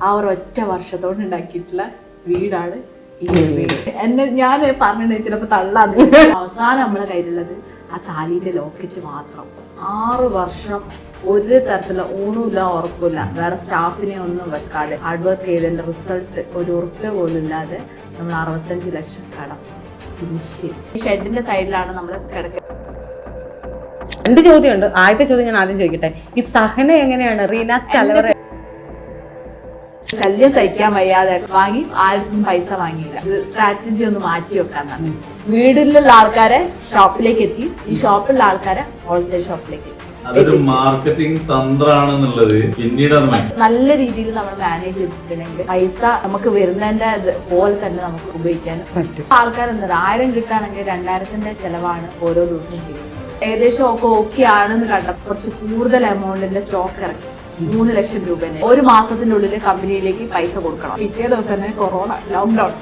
ആ ഒരു ഒറ്റ വർഷത്തോട് ഉണ്ടാക്കിയിട്ടുള്ള വീടാണ് ഈ വീട്. എന്നെ ഞാൻ പറഞ്ഞിട്ടുണ്ടെങ്കിൽ ചിലപ്പോൾ തള്ളാതെ. അവസാനം നമ്മളെ കയ്യിലുള്ളത് ആ താലിന്റെ ലോക്കറ്റ് മാത്രം. 6 വർഷം ഒരു തരത്തിലുള്ള ഊണുമില്ല ഉറപ്പില്ല, വേറെ സ്റ്റാഫിനെ ഒന്നും വെക്കാതെ ഹാർഡ് വർക്ക് ചെയ്തതിന്റെ റിസൾട്ട് ഒരു ഉറപ്പ് പോലും ഇല്ലാതെ നമ്മൾ 65 ലക്ഷം കടം ഫിനിഷ് ചെയ്തു. ഈ ഷെഡിന്റെ സൈഡിലാണ് നമ്മൾ കിടക്കുന്നത്. 2 ചോദ്യമുണ്ട്. ആദ്യത്തെ ചോദ്യം ഞാൻ ആദ്യം ചോദിക്കട്ടെ, ഈ സഹന എങ്ങനെയാണ് റീനാസ് കലവറ ശല്യം സഹിക്കാൻ വയ്യാതെ വാങ്ങി ആർക്കും പൈസ വാങ്ങിയില്ല. ഇത് സ്ട്രാറ്റജി ഒന്ന് മാറ്റി വെക്കാൻ തന്നെ. വീട്ടിലുള്ള ആൾക്കാരെ ഷോപ്പിലേക്ക് എത്തി, ഈ ഷോപ്പിലുള്ള ആൾക്കാരെ ഹോൾസെയിൽ ഷോപ്പിലേക്ക് അതൊരു മാർക്കറ്റിംഗ് തന്ത്രമാണെന്നുള്ളത് പിന്നീട് നല്ല രീതിയിൽ നമ്മൾ മാനേജ് ചെയ്തിട്ടുണ്ടെങ്കിൽ പൈസ നമുക്ക് വരുന്നതിന്റെ പോലെ തന്നെ നമുക്ക് ഉപയോഗിക്കാനും പറ്റും. ആൾക്കാർ എന്താ 1000 കിട്ടുകയാണെങ്കിൽ 2000ന്റെ ചെലവാണ് ഓരോ ദിവസവും ചെയ്യുന്നത്. ഏകദേശം ഒക്കെ ഓക്കെ ആണെന്ന് കണ്ടപ്പോൾ കുറച്ച് കൂടുതൽ എമൗണ്ടിന്റെ സ്റ്റോക്ക് ഇറക്കി 3 ലക്ഷം രൂപേനെ 1 മാസത്തിനുള്ളിൽ കമ്പനിയിലേക്ക് പൈസ കൊടുക്കണം. പിറ്റേ ദിവസം തന്നെ കൊറോണ ലോക്ക്ഡൌൺ.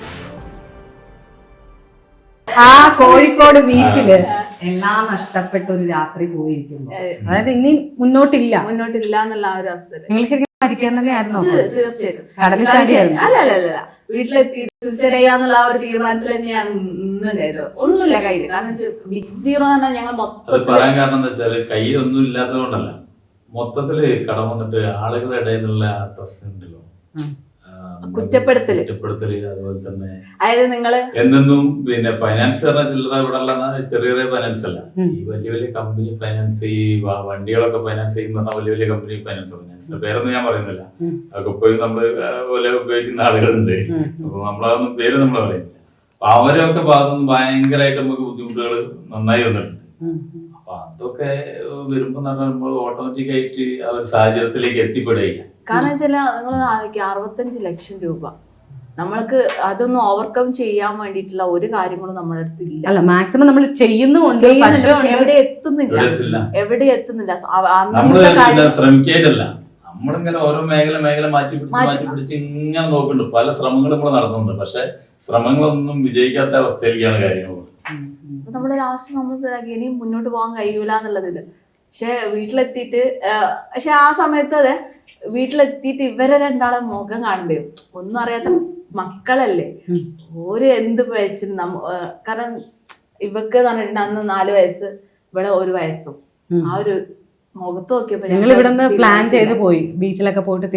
ആ കോഴിക്കോട് ബീച്ചില് എല്ലാം നഷ്ടപ്പെട്ട ഒരു രാത്രി പോയിരിക്കുന്നു. അതായത് ഇനി മുന്നോട്ടില്ല എന്നുള്ള ആ ഒരു അവസ്ഥ. നിങ്ങൾ ശരിക്കും മരിക്കാൻ തന്നെയായിരുന്നു? തീർച്ചയായിട്ടും കടലിൽ ചാടിയായിരുന്നു. അല്ല വീട്ടിലെത്തി സൂസൈഡ് ചെയ്യാന്നുള്ള ആ ഒരു തീരുമാനത്തിൽ തന്നെയാണ് നിന്നുണ്ടായത്. ഒന്നുമില്ല കയ്യിൽ. കാരണം ബിഗ് സീറോ എന്ന് പറഞ്ഞാൽ ഞങ്ങൾ മൊത്തം പറയാൻ കാരണം എന്താ വെച്ചാല് കയ്യിലൊന്നും ഇല്ലാത്തത് കൊണ്ടല്ല, മൊത്തത്തില് കടം വന്നിട്ട് ആളുകളുടെ ഇടയിൽ നിന്നുള്ള ട്രസ്റ്റ് ഉണ്ടല്ലോ, കുറ്റപ്പെടുത്തല്, അതുപോലെ തന്നെ അതായത് നിങ്ങള് എന്നും പിന്നെ ഫൈനാൻസ് പറഞ്ഞ ചില്ലറ ഇവിടെ ചെറിയ ചെറിയ ഫൈനാൻസ് അല്ല, ഈ വലിയ വലിയ കമ്പനി ഫൈനാൻസ്, ഈ വണ്ടികളൊക്കെ ഫൈനാൻസ് ചെയ്യുന്ന വലിയ വലിയ കമ്പനി ഫൈനാൻസിന്റെ പേരൊന്നും ഞാൻ പറയുന്നില്ല, അതൊക്കെ ഇപ്പോഴും നമ്മള് പോലെ ഉപയോഗിക്കുന്ന ആളുകളുണ്ട്. അപ്പൊ നമ്മളതൊന്നും പേര് നമ്മൾ പറയുന്നില്ല. അപ്പൊ അവരൊക്കെ ഭാഗത്തുനിന്ന് ഭയങ്കരമായിട്ട് നമുക്ക് ബുദ്ധിമുട്ടുകൾ നന്നായി വന്നിട്ടുണ്ട്. അപ്പൊ അതൊക്കെ വരുമ്പോ നമ്മൾ ഓട്ടോമാറ്റിക് ആയിട്ട് ആ ഒരു സാഹചര്യത്തിലേക്ക് എത്തിപ്പെടുകയില്ല. കാരണം വെച്ചാൽ നിങ്ങൾ 65 ലക്ഷം രൂപ നമ്മൾക്ക് അതൊന്നും ഓവർകം ചെയ്യാൻ വേണ്ടിയിട്ടുള്ള ഒരു കാര്യങ്ങളും നമ്മുടെ അടുത്ത് ഇല്ല. അല്ല, മാക്സിമം നമ്മൾ ചെയ്യുന്നുണ്ട്, എവിടെ എത്തുന്നില്ല. ശ്രമിക്കായിട്ടല്ല, നമ്മളിങ്ങനെ ഓരോ മേഖല മാറ്റി പിടിച്ച് ഇങ്ങനെ നോക്കുന്നുണ്ട്. പല ശ്രമങ്ങളും നമ്മൾ നടത്തുന്നുണ്ട്, പക്ഷെ ശ്രമങ്ങളൊന്നും വിജയിക്കാത്ത അവസ്ഥയിലേക്കാണ് കാര്യങ്ങൾ. നമ്മുടെ ലാസ്റ്റ് നമ്മൾ ഇനിയും മുന്നോട്ട് പോകാൻ കഴിയൂല എന്നുള്ളതില്. പക്ഷെ വീട്ടിലെത്തിയിട്ട് ആ സമയത്ത് അതെ വീട്ടിലെത്തിയിട്ട് ഇവരെ രണ്ടാളെ മുഖം കാണുമ്പോ ഒന്നും അറിയാത്ത മക്കളല്ലേ, ഓര് എന്ത് പഴിച്ചിട്ട് കാരണം ഇവക്ക് പറഞ്ഞിട്ടുണ്ട് അന്ന് 4 വയസ്സ്, ഇവിടെ 1 വയസ്സും. ആ ഒരു മുഖത്ത് നോക്കിയപ്പോ പ്ലാൻ ചെയ്ത് പോയി ബീച്ചിലൊക്കെ പോയിട്ട്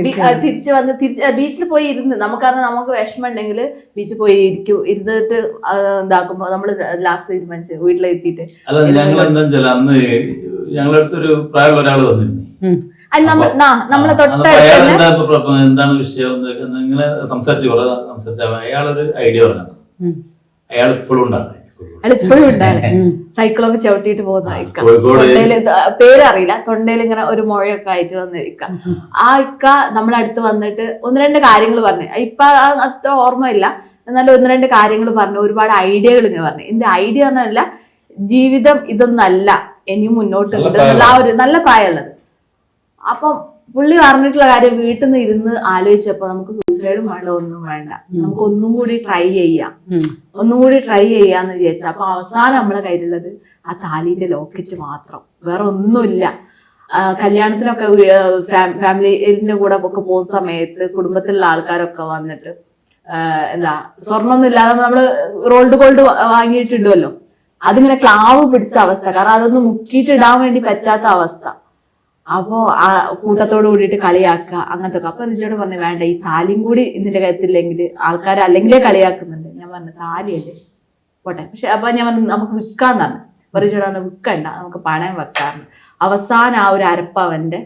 തിരിച്ചു വന്ന് ബീച്ചിൽ പോയി ഇരുന്ന് നമുക്ക് വിഷമം ഉണ്ടെങ്കിൽ ബീച്ചിൽ പോയി ഇരുന്നിട്ട് ഇതാക്കുമ്പോ നമ്മള് ലാസ്റ്റ് തീരുമാനിച്ച് വീട്ടിലെത്തിയിട്ട് അന്ന് ഞങ്ങളടുത്തൊരു പ്രായമുള്ള ഒരാൾ വന്നിരുന്നു. നമ്മളെ എന്താണ് വിഷയം ഇങ്ങനെ സംസാരിച്ച അയാളൊരു ഐഡിയ പറഞ്ഞു. അയാൾ ഇപ്പോഴും ഉണ്ടാകും, സൈക്കിളൊക്കെ ചവിട്ടിയിട്ട് പോകുന്ന പേരറിയില്ല, തൊണ്ടയിൽ ഇങ്ങനെ ഒരു മുഴയൊക്കെ ആയിട്ട് വന്ന് ഇക്ക. ആ ഇക്ക നമ്മളെ അടുത്ത് വന്നിട്ട് 1-2 കാര്യങ്ങൾ പറഞ്ഞു. ഇപ്പൊ അത്ര ഓർമ്മയില്ല, എന്നാലും 1-2 കാര്യങ്ങൾ പറഞ്ഞു. ഒരുപാട് ഐഡിയകൾ ഇങ്ങനെ പറഞ്ഞു. എന്റെ ഐഡിയ പറഞ്ഞല്ല, ജീവിതം ഇതൊന്നല്ല, ഇനിയും മുന്നോട്ടുണ്ട് എന്നുള്ള ആ ഒരു നല്ല പ്രായമുള്ളത്. അപ്പം പുള്ളി പറഞ്ഞിട്ടുള്ള കാര്യം വീട്ടിൽ നിന്ന് ഇരുന്ന് ആലോചിച്ചപ്പോ നമുക്ക് സൂസൈഡും വേണ്ട, ഒന്നും വേണ്ട, നമുക്ക് ഒന്നും കൂടി ട്രൈ ചെയ്യാന്ന് വിചാരിച്ചു. അപ്പൊ അവസാനം നമ്മളെ കയ്യിലുള്ളത് ആ താലിന്റെ ലോക്കറ്റ് മാത്രം, വേറെ ഒന്നുമില്ല. കല്യാണത്തിനൊക്കെ ഫാമിലിന്റെ കൂടെ ഒക്കെ പോകുന്ന സമയത്ത് കുടുംബത്തിലുള്ള ആൾക്കാരൊക്കെ വന്നിട്ട് സ്വർണ്ണമൊന്നും ഇല്ലാതെ നമ്മള് റോൾഡ് ഗോൾഡ് വാങ്ങിയിട്ടുണ്ടല്ലോ, അതിങ്ങനെ ക്ലാവ് പിടിച്ച അവസ്ഥ. കാരണം അതൊന്നും മുക്കിയിട്ട് ഇടാൻ വേണ്ടി പറ്റാത്ത അവസ്ഥ. അപ്പോ ആ കൂട്ടത്തോട് കൂടിയിട്ട് കളിയാക്കുക അങ്ങനത്തെ ഒക്കെ. അപ്പൊ റിജോട് പറഞ്ഞു വേണ്ട, ഈ താലിയും കൂടി ഇതിന്റെ കരുത്തില്ലെങ്കിൽ ആൾക്കാർ അല്ലെങ്കിലേ കളിയാക്കുന്നുണ്ട്. ഞാൻ പറഞ്ഞു താലിയല്ലേ പോട്ടെ. പക്ഷെ അപ്പൊ ഞാൻ പറഞ്ഞു നമുക്ക് വിൽക്കാന്ന് പറഞ്ഞു. അപ്പൊ റിജോട് പറഞ്ഞു വിൽക്കണ്ട, നമുക്ക് പണയം വെക്കാറുണ്ട്. അവസാനം ആ ഒരു അരപ്പവന്റെ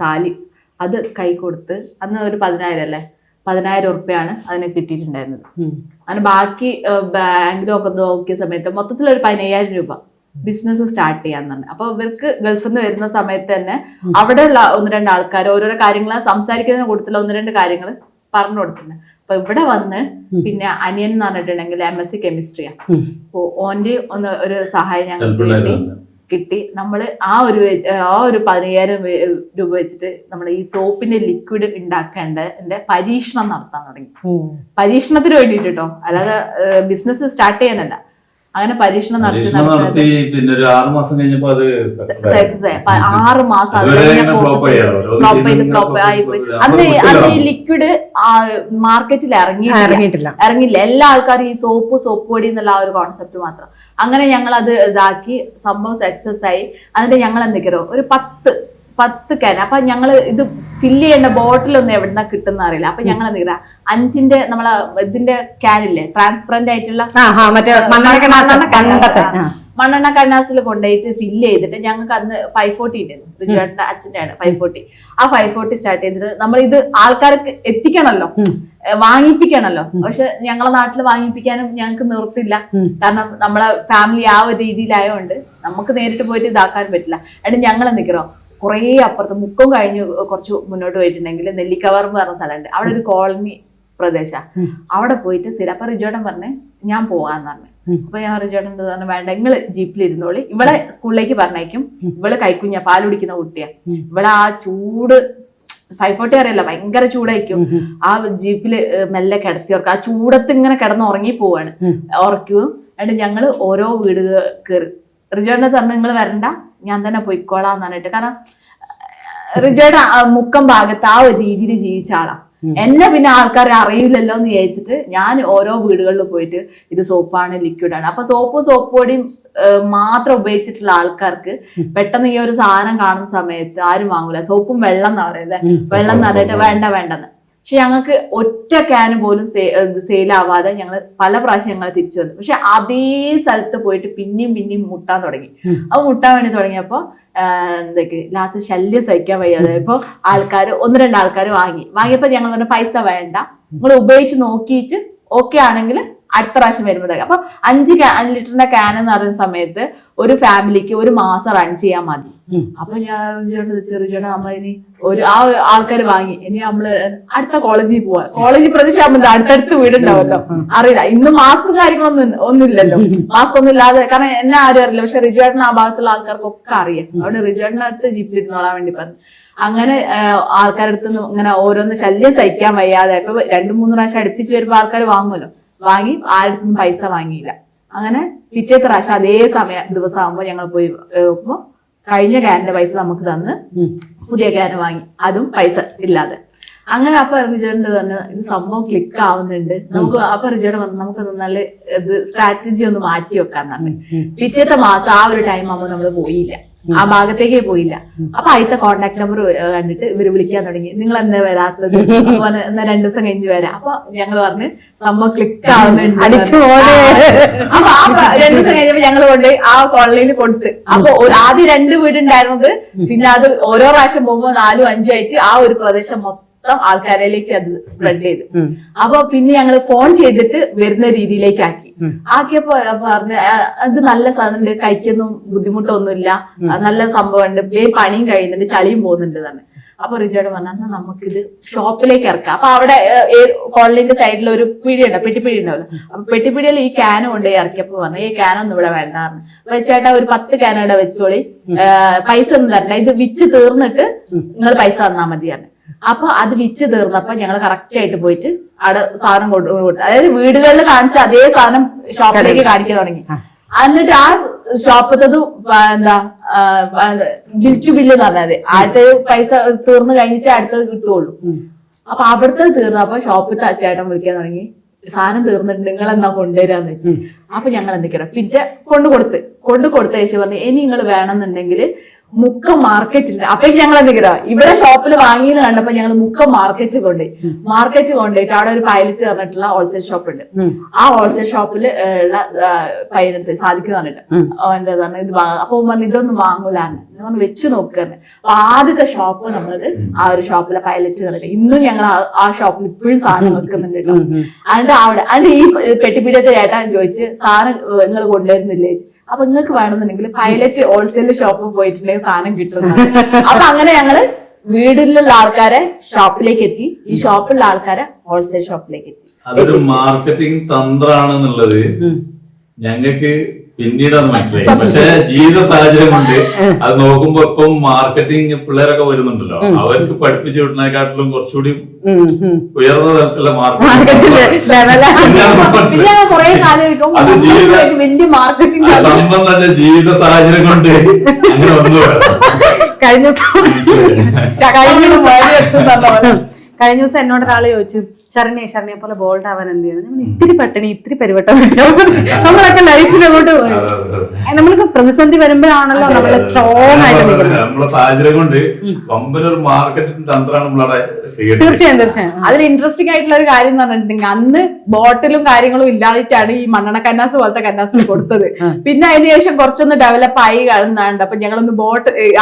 താലി അത് കൈ കൊടുത്ത്, അന്ന് ഒരു 10,000 അല്ലേ, 10,000 ഉറുപ്പ്യാണ് അതിന് കിട്ടിയിട്ടുണ്ടായിരുന്നത്. അങ്ങനെ ബാക്കി ബാങ്കിലൊക്കെ നോക്കിയ സമയത്ത് മൊത്തത്തിൽ ഒരു 15,000 രൂപ ബിസിനസ് സ്റ്റാർട്ട് ചെയ്യാൻ തന്നെ. അപ്പൊ ഇവർക്ക് ഗൾഫിൽ നിന്ന് വരുന്ന സമയത്ത് തന്നെ അവിടെയുള്ള 1-2 ആൾക്കാർ ഓരോരോ കാര്യങ്ങൾ സംസാരിക്കുന്നതിന് കൂട്ടത്തില് 1-2 കാര്യങ്ങൾ പറഞ്ഞു കൊടുക്കുന്നത്. അപ്പൊ ഇവിടെ വന്ന് പിന്നെ അനിയൻ എന്ന് പറഞ്ഞിട്ടുണ്ടെങ്കിൽ MSc കെമിസ്ട്രിയാ. ഓന്റെ ഒരു സഹായം ഞങ്ങൾക്ക് കിട്ടി. നമ്മള് ആ ഒരു 15,000 രൂപ വെച്ചിട്ട് നമ്മൾ ഈ സോപ്പിന്റെ ലിക്വിഡ് ഉണ്ടാക്കേണ്ട പരീക്ഷണം നടത്താൻ തുടങ്ങി. പരീക്ഷണത്തിന് വേണ്ടിട്ട് കേട്ടോ, അല്ലാതെ ബിസിനസ് സ്റ്റാർട്ട് ചെയ്യാനല്ല. അങ്ങനെ പരീക്ഷണം നടത്തി പിന്നെ ഒരു 6 മാസം കഴിഞ്ഞപ്പോ അത് സക്സസ് ആയി. 6 മാസം ഫ്ലോപ്പ് ആയിപ്പോയി. അന്ന് ഈ ലിക്വിഡ് മാർക്കറ്റിൽ ഇറങ്ങിയില്ല. എല്ലാ ആൾക്കാരും ഈ സോപ്പ് പൊടി എന്നുള്ള ആ ഒരു കോൺസെപ്റ്റ് മാത്രം. അങ്ങനെ ഞങ്ങൾ അത് ഇതാക്കി, സംഭവം സക്സസ് ആയി. എന്നിട്ട് ഞങ്ങൾ എന്തൊക്കെയോ ഒരു 10 ക്യാൻ. അപ്പൊ ഞങ്ങള് ഇത് ഫില്ല് ചെയ്യേണ്ട ബോട്ടിലൊന്നും എവിടുന്ന കിട്ടുന്ന അറിയില്ല. അപ്പൊ ഞങ്ങൾ എന്തെങ്കിലും 5ന്റെ നമ്മളെ ഇതിന്റെ ക്യാനില്ലേ, ട്രാൻസ്പെറന്റ് ആയിട്ടുള്ള മണ്ണെണ്ണ കണ്ണാസിൽ കൊണ്ടുപോയിട്ട് ഫില്ല് ചെയ്തിട്ട് ഞങ്ങൾക്ക് അന്ന് 540 ഉണ്ടായിരുന്നു. റിജുവേട്ടന്റെ അച്ഛൻ്റെ ആണ് 540. ആ 540 സ്റ്റാർട്ട് ചെയ്തിട്ട് നമ്മൾ ഇത് ആൾക്കാർക്ക് എത്തിക്കണല്ലോ, വാങ്ങിപ്പിക്കണല്ലോ. പക്ഷെ ഞങ്ങളെ നാട്ടിൽ വാങ്ങിപ്പിക്കാനും ഞങ്ങൾക്ക് നിർത്തില്ല. കാരണം നമ്മളെ ഫാമിലി ആ ഒരു രീതിയിലായതുകൊണ്ട് നമുക്ക് നേരിട്ട് പോയിട്ട് ഇതാക്കാനും പറ്റില്ല. എന്നിട്ട് ഞങ്ങൾ എന്തൊക്കെയോ കുറേ അപ്പുറത്ത് മുക്കം കഴിഞ്ഞ് കുറച്ച് മുന്നോട്ട് പോയിട്ടുണ്ടെങ്കിൽ നെല്ലിക്കവർ എന്ന് പറഞ്ഞ സ്ഥലമുണ്ട്. അവിടെ ഒരു കോളനി പ്രദേശ. അവിടെ പോയിട്ട് സ്ഥിരം. അപ്പൊ റിജോട്ടൻ പറഞ്ഞ് ഞാൻ പോവാന്ന് പറഞ്ഞു. അപ്പൊ ഞാൻ റിജോട്ടൻ പറഞ്ഞു വേണ്ട, നിങ്ങള് ജീപ്പിലിരുന്നോളി, ഇവളെ സ്കൂളിലേക്ക് പറഞ്ഞേക്കും. ഇവള് കൈക്കുഞ്ഞ പാൽ കുടിക്കുന്ന കുട്ടിയാ. ഇവളെ ആ ചൂട് 540 അറിയില്ല, ഭയങ്കര ചൂടായിരിക്കും. ആ ജീപ്പില് മെല്ലെ കിടത്തിയോർക്ക് ആ ചൂടത്ത് ഇങ്ങനെ കിടന്ന് ഉറങ്ങി പോവാണ്. ഉറക്കും. എന്നിട്ട് ഞങ്ങള് ഓരോ വീട് കയറി. റിജോട്ടിനെ തന്നെ നിങ്ങൾ വരണ്ട, ഞാൻ തന്നെ പൊയ്ക്കോളാന്ന് പറഞ്ഞിട്ട്. കാരണം റിജോയുടെ മുക്കം ഭാഗത്ത് ആ ഒരു രീതിയിൽ ജീവിച്ച ആളാ. എന്നെ പിന്നെ ആൾക്കാരെ അറിയില്ലല്ലോ എന്ന് വിചാരിച്ചിട്ട് ഞാൻ ഓരോ വീടുകളിൽ പോയിട്ട് ഇത് സോപ്പാണ്, ലിക്വിഡാണ്. അപ്പൊ സോപ്പ് പൊടിയും മാത്രം ഉപയോഗിച്ചിട്ടുള്ള ആൾക്കാർക്ക് പെട്ടെന്ന് ഈ ഒരു സാധനം കാണുന്ന സമയത്ത് ആരും വാങ്ങൂല. സോപ്പും വെള്ളം എന്ന് പറയല്ലേ, വെള്ളം എന്ന് പറഞ്ഞിട്ട് വേണ്ടെന്ന്. പക്ഷെ ഞങ്ങൾക്ക് ഒറ്റ ക്യാന് പോലും സെയിലാവാതെ ഞങ്ങൾ പല പ്രാവശ്യം ഞങ്ങൾ തിരിച്ചു വന്നു. പക്ഷെ അതേ സ്ഥലത്ത് പോയിട്ട് പിന്നെയും മുട്ടാൻ തുടങ്ങി. അപ്പൊ മുട്ടാൻ വേണ്ടി തുടങ്ങിയപ്പോ എന്തൊക്കെ ലാസ്റ്റ് ശല്യം സഹിക്കാൻ വയ്യാതെ ഇപ്പൊ 1-2 ആൾക്കാർ വാങ്ങിയപ്പോ ഞങ്ങൾ പറഞ്ഞ പൈസ വേണ്ട, നിങ്ങൾ ഉപയോഗിച്ച് നോക്കിയിട്ട് ഓക്കെ ആണെങ്കിൽ അടുത്ത പ്രാവശ്യം വരുമ്പോഴത്തേക്ക്. അപ്പൊ 5 ലിറ്ററിന്റെ ക്യാൻ എന്ന് പറയുന്ന സമയത്ത് ഒരു ഫാമിലിക്ക് ഒരു മാസം റൺ ചെയ്യാൻ മതി. അപ്പൊ ഞാൻ ചെറിയ നമ്മളിനി ആ ആൾക്കാർ വാങ്ങി. ഇനി നമ്മള് അടുത്ത കോളേജിൽ പോവാ. കോളേജിൽ പ്രതീക്ഷ അടുത്തടുത്ത് വീടുണ്ടാവല്ലോ, അറിയില്ല. ഇന്ന് മാസ്കും കാര്യങ്ങളൊന്നും ഇല്ലല്ലോ. മാസ്ക് ഒന്നും ഇല്ലാതെ, കാരണം എന്നെ ആരും അറിയില്ല. പക്ഷെ റിജുവേട്ടൻ ആ ഭാഗത്തുള്ള ആൾക്കാർക്കൊക്കെ അറിയാം. അവിടെ റിജുവേട്ടൻ്റെ അടുത്ത് ജീപ്പിലിരുന്നോളാൻ വേണ്ടി പറഞ്ഞു. അങ്ങനെ ആൾക്കാരുടെ അടുത്ത് ഇങ്ങനെ ഓരോന്ന് ശല്യം സഹിക്കാൻ വയ്യാതെ ഇപ്പൊ 2-3 പ്രാവശ്യം അടുപ്പിച്ച് വരുമ്പോ ആൾക്കാർ വാങ്ങുമല്ലോ. വാങ്ങി ആരുടെ പൈസ വാങ്ങിയില്ല. അങ്ങനെ പിറ്റേത്തെ പ്രാവശ്യം അതേ ദിവസം ആകുമ്പോ ഞങ്ങൾ പോയി നോക്കുമ്പോ കഴിഞ്ഞ ക്യാനിന്റെ പൈസ നമുക്ക് തന്ന് പുതിയ ക്യാൻ വാങ്ങി, അതും പൈസ ഇല്ലാതെ. അങ്ങനെ അപ്പൊ റിജോണ്ട് തന്നെ ഇത് സംഭവം ക്ലിക്ക് ആവുന്നുണ്ട് നമുക്ക്. അപ്പൊ റിജോട് വന്ന് നമുക്ക് നല്ല ഇത് സ്ട്രാറ്റജി ഒന്ന് മാറ്റി വെക്കാൻ പറഞ്ഞു. പിറ്റേത്തെ മാസം ആ ഒരു ടൈം ആകുമ്പോൾ നമ്മൾ പോയില്ല, ആ ഭാഗത്തേക്കേ പോയില്ല. അപ്പൊ ആദ്യത്തെ കോണ്ടാക്ട് നമ്പർ കണ്ടിട്ട് ഇവര് വിളിക്കാൻ തുടങ്ങി. നിങ്ങൾ എന്താ വരാത്തത്? അതുപോലെ എന്നാ 2 ദിവസം കഴിഞ്ഞ് വരാം. അപ്പൊ ഞങ്ങൾ പറഞ്ഞ് സംഭവം ക്ലിക്ക് ആവുന്നുണ്ട്. അപ്പൊ 2 ദിവസം കഴിഞ്ഞപ്പോ ഞങ്ങൾ കൊണ്ട് ആ കോളനിയിൽ കൊടുത്ത്. അപ്പൊ ആദ്യം 2 വീടുണ്ടായിരുന്നത് പിന്നെ അത് ഓരോ പ്രാവശ്യം പോകുമ്പോ 4-5 ആയിട്ട് ആ ഒരു പ്രദേശം മൊത്തം ആൾക്കാരിലേക്ക് അത് സ്പ്രെഡ് ചെയ്തു. അപ്പൊ പിന്നെ ഞങ്ങൾ ഫോൺ ചെയ്തിട്ട് വരുന്ന രീതിയിലേക്ക് ആക്കിയപ്പോ പറഞ്ഞ അത് നല്ല സാധനം, കഴിക്കൊന്നും ബുദ്ധിമുട്ടൊന്നുമില്ല, നല്ല സംഭവമുണ്ട്, പണിയും കഴിയുന്നുണ്ട്, ചളിയും പോകുന്നുണ്ട് തന്നെ. അപ്പൊ റിജോട് പറഞ്ഞാൽ നമുക്കിത് ഷോപ്പിലേക്ക് ഇറക്കാം. അപ്പൊ അവിടെ കോളനിന്റെ സൈഡിൽ ഒരു പിടിയുണ്ടോ, പെട്ടിപ്പിടി ഉണ്ടാവല്ലോ. അപ്പൊ പെട്ടിപ്പിടിയിൽ ഈ ക്യാൻ കൊണ്ടുപോയി ഇറക്കിയപ്പോ പറഞ്ഞു ഈ ക്യാനൊന്നും ഇവിടെ വേണ്ടായിരുന്നു. അപ്പൊ ചേട്ടാ ഒരു 10 ക്യാൻ ഇവിടെ വെച്ചോളി, പൈസ ഒന്നും തരണ്ട, ഇത് വിറ്റ് തീർന്നിട്ട് നിങ്ങൾ പൈസ തന്നാ മതിയാണ്. അപ്പൊ അത് വിറ്റ് തീർന്നപ്പോ ഞങ്ങൾ കറക്റ്റ് ആയിട്ട് പോയിട്ട് അവിടെ സാധനം കൊടുത്തു. അതായത് വീടുകളിൽ കാണിച്ച അതേ സാധനം ഷോപ്പിലേക്ക് കാണിക്കാൻ തുടങ്ങി. എന്നിട്ട് ആ ഷോപ്പത്തത് എന്താ ബിൽ ടു ബില്ല് എന്ന് പറഞ്ഞത് ആദ്യത്തെ പൈസ തീർന്നു കഴിഞ്ഞിട്ട് അടുത്തത് കിട്ടുള്ളൂ. അപ്പൊ അവിടുത്തെ തീർന്നപ്പോ ഷോപ്പിൽ ചേട്ടൻ വിളിക്കാൻ തുടങ്ങി, സാധനം തീർന്നിട്ട് നിങ്ങൾ എന്നാ കൊണ്ടുവരാന്ന് വെച്ച്. അപ്പൊ ഞങ്ങൾ എന്തൊക്കെയാ പിന്നെ കൊണ്ടു കൊടുത്ത ശേഷം പറഞ്ഞു ഇനി നിങ്ങൾ വേണമെന്നുണ്ടെങ്കിൽ മുക്കം മാർക്കറ്റിൽ. അപ്പൊ ഞങ്ങൾ എന്തെങ്കിലും ഇവിടെ ഷോപ്പിൽ വാങ്ങിയെന്ന് കണ്ടപ്പോ ഞങ്ങൾ മുക്കം മാർക്കറ്റ് കൊണ്ടുപോയിട്ട് അവിടെ ഒരു പൈലറ്റ് പറഞ്ഞിട്ടുള്ള ഹോൾസെയിൽ ഷോപ്പ് ഉണ്ട്. ആ ഹോൾസെയിൽ ഷോപ്പിൽ ഉള്ള പൈലറ്റ് സാധിക്കുന്ന പറഞ്ഞിട്ട് അവന്റെ തന്നെ ഇത് അപ്പൊ പറഞ്ഞു ഇതൊന്നും വാങ്ങൂലാന്ന് നമ്മൾ വെച്ച് നോക്കാന്ന്. അപ്പൊ ആദ്യത്തെ ഷോപ്പ് നമ്മളത് ആ ഒരു ഷോപ്പിലെ പൈലറ്റ് പറഞ്ഞിട്ട് ഇന്നും ഞങ്ങൾ ആ ഷോപ്പിൽ ഇപ്പോഴും സാധനം വെക്കുന്നുണ്ട് കേട്ടോ. അതിന്റെ ഈ പെട്ടിപ്പിടിയത്തെ ചേട്ടാൻ ചോദിച്ച് സാധനം നിങ്ങൾ കൊണ്ടുവരുന്നില്ലേ ചോദിച്ചു. അപ്പൊ നിങ്ങൾക്ക് വേണമെന്നുണ്ടെങ്കിൽ പൈലറ്റ് ഹോൾസെയിൽ ഷോപ്പിൽ പോയിട്ടുണ്ടെങ്കിൽ സാധനം കിട്ടുന്നത്. അപ്പൊ അങ്ങനെ ഞങ്ങള് വീട്ടിലുള്ള ആൾക്കാരെ ഷോപ്പിലേക്ക് എത്തി, ഈ ഷോപ്പിലുള്ള ആൾക്കാരെ ഹോൾസെയിൽ ഷോപ്പിലേക്ക് എത്തി. അതൊരു മാർക്കറ്റിംഗ് തന്ത്രാണെന്നുള്ളത് ഞങ്ങൾക്ക് പിന്നീട് അത് മനസ്സിലായി. പക്ഷെ ജീവിത സാഹചര്യം കൊണ്ട് അത് നോക്കുമ്പോ ഇപ്പം മാർക്കറ്റിംഗ് പിള്ളേരൊക്കെ വരുന്നുണ്ടല്ലോ, അവർക്ക് പഠിപ്പിച്ചു വിടുന്നതിനെക്കാട്ടിലും കുറച്ചുകൂടി ഉയർന്ന തലത്തിലുള്ള വലിയ മാർക്കറ്റിംഗ് സംബന്ധ ജീവിത സാഹചര്യം കൊണ്ട് അങ്ങനെ വന്നു. കഴിഞ്ഞ ദിവസം എന്നോട് ഒരാള് ചോദിച്ചു, ശരണ്യെ പോലെ ബോൾഡ് ആവാൻ എന്ത് ചെയ്യണം? ഇത്തിരി പട്ടിണി ഇത്തിരി പരിവട്ടം നമ്മളൊക്കെ ലൈഫിൽ അങ്ങോട്ട് പോയി. നമ്മൾക്ക് പ്രതിസന്ധി വരുമ്പോഴാണല്ലോ നമ്മള് സ്ട്രോങ് ആയിട്ട് നിൽക്കുന്നത്. നമ്മളെ സാഹചര്യം കൊണ്ട് വമ്പനൊരു മാർക്കറ്റിംഗ് തന്ത്രമാണ് നമ്മളവിടെ. തീർച്ചയായും അതിൽ ഇൻട്രസ്റ്റിംഗ് ആയിട്ടുള്ള ഒരു കാര്യം എന്ന് പറഞ്ഞിട്ടുണ്ടെങ്കിൽ അന്ന് ബോട്ടിലും കാര്യങ്ങളും ഇല്ലാതിട്ടാണ് ഈ മണ്ണെണ്ണ കന്നാസ് പോലത്തെ കന്നാസ് കൊടുത്തത്. പിന്നെ അതിന് ശേഷം കുറച്ചൊന്ന് ഡെവലപ്പ് ആയി കാണുന്നുണ്ട്. അപ്പൊ ഞങ്ങളൊന്ന്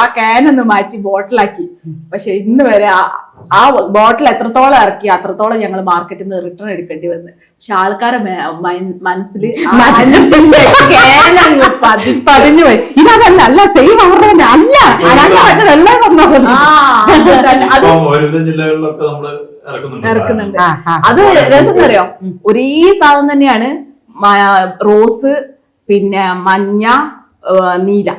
ആ ക്യാൻ ഒന്ന് മാറ്റി ബോട്ടിലാക്കി. പക്ഷെ ഇന്ന് വരെ ആ ബോട്ടിൽ എത്രത്തോളം ഇറക്കി അത്രത്തോളം ഞങ്ങൾ മാർക്കറ്റിൽ നിന്ന് റിട്ടേൺ എടുക്കേണ്ടി വന്നു. പക്ഷെ ആൾക്കാരെ മനസ്സിൽ പതിഞ്ഞു പോയി. ഇതല്ല അല്ല സെയിം അവരുടെ അല്ല ജില്ലകളിലൊക്കെ നമ്മള് ഇറക്കുന്നുണ്ട്. അത് രസം അറിയോ, ഒരേ സാധനം തന്നെയാണ്. റോസ്, പിന്നെ മഞ്ഞ, നീല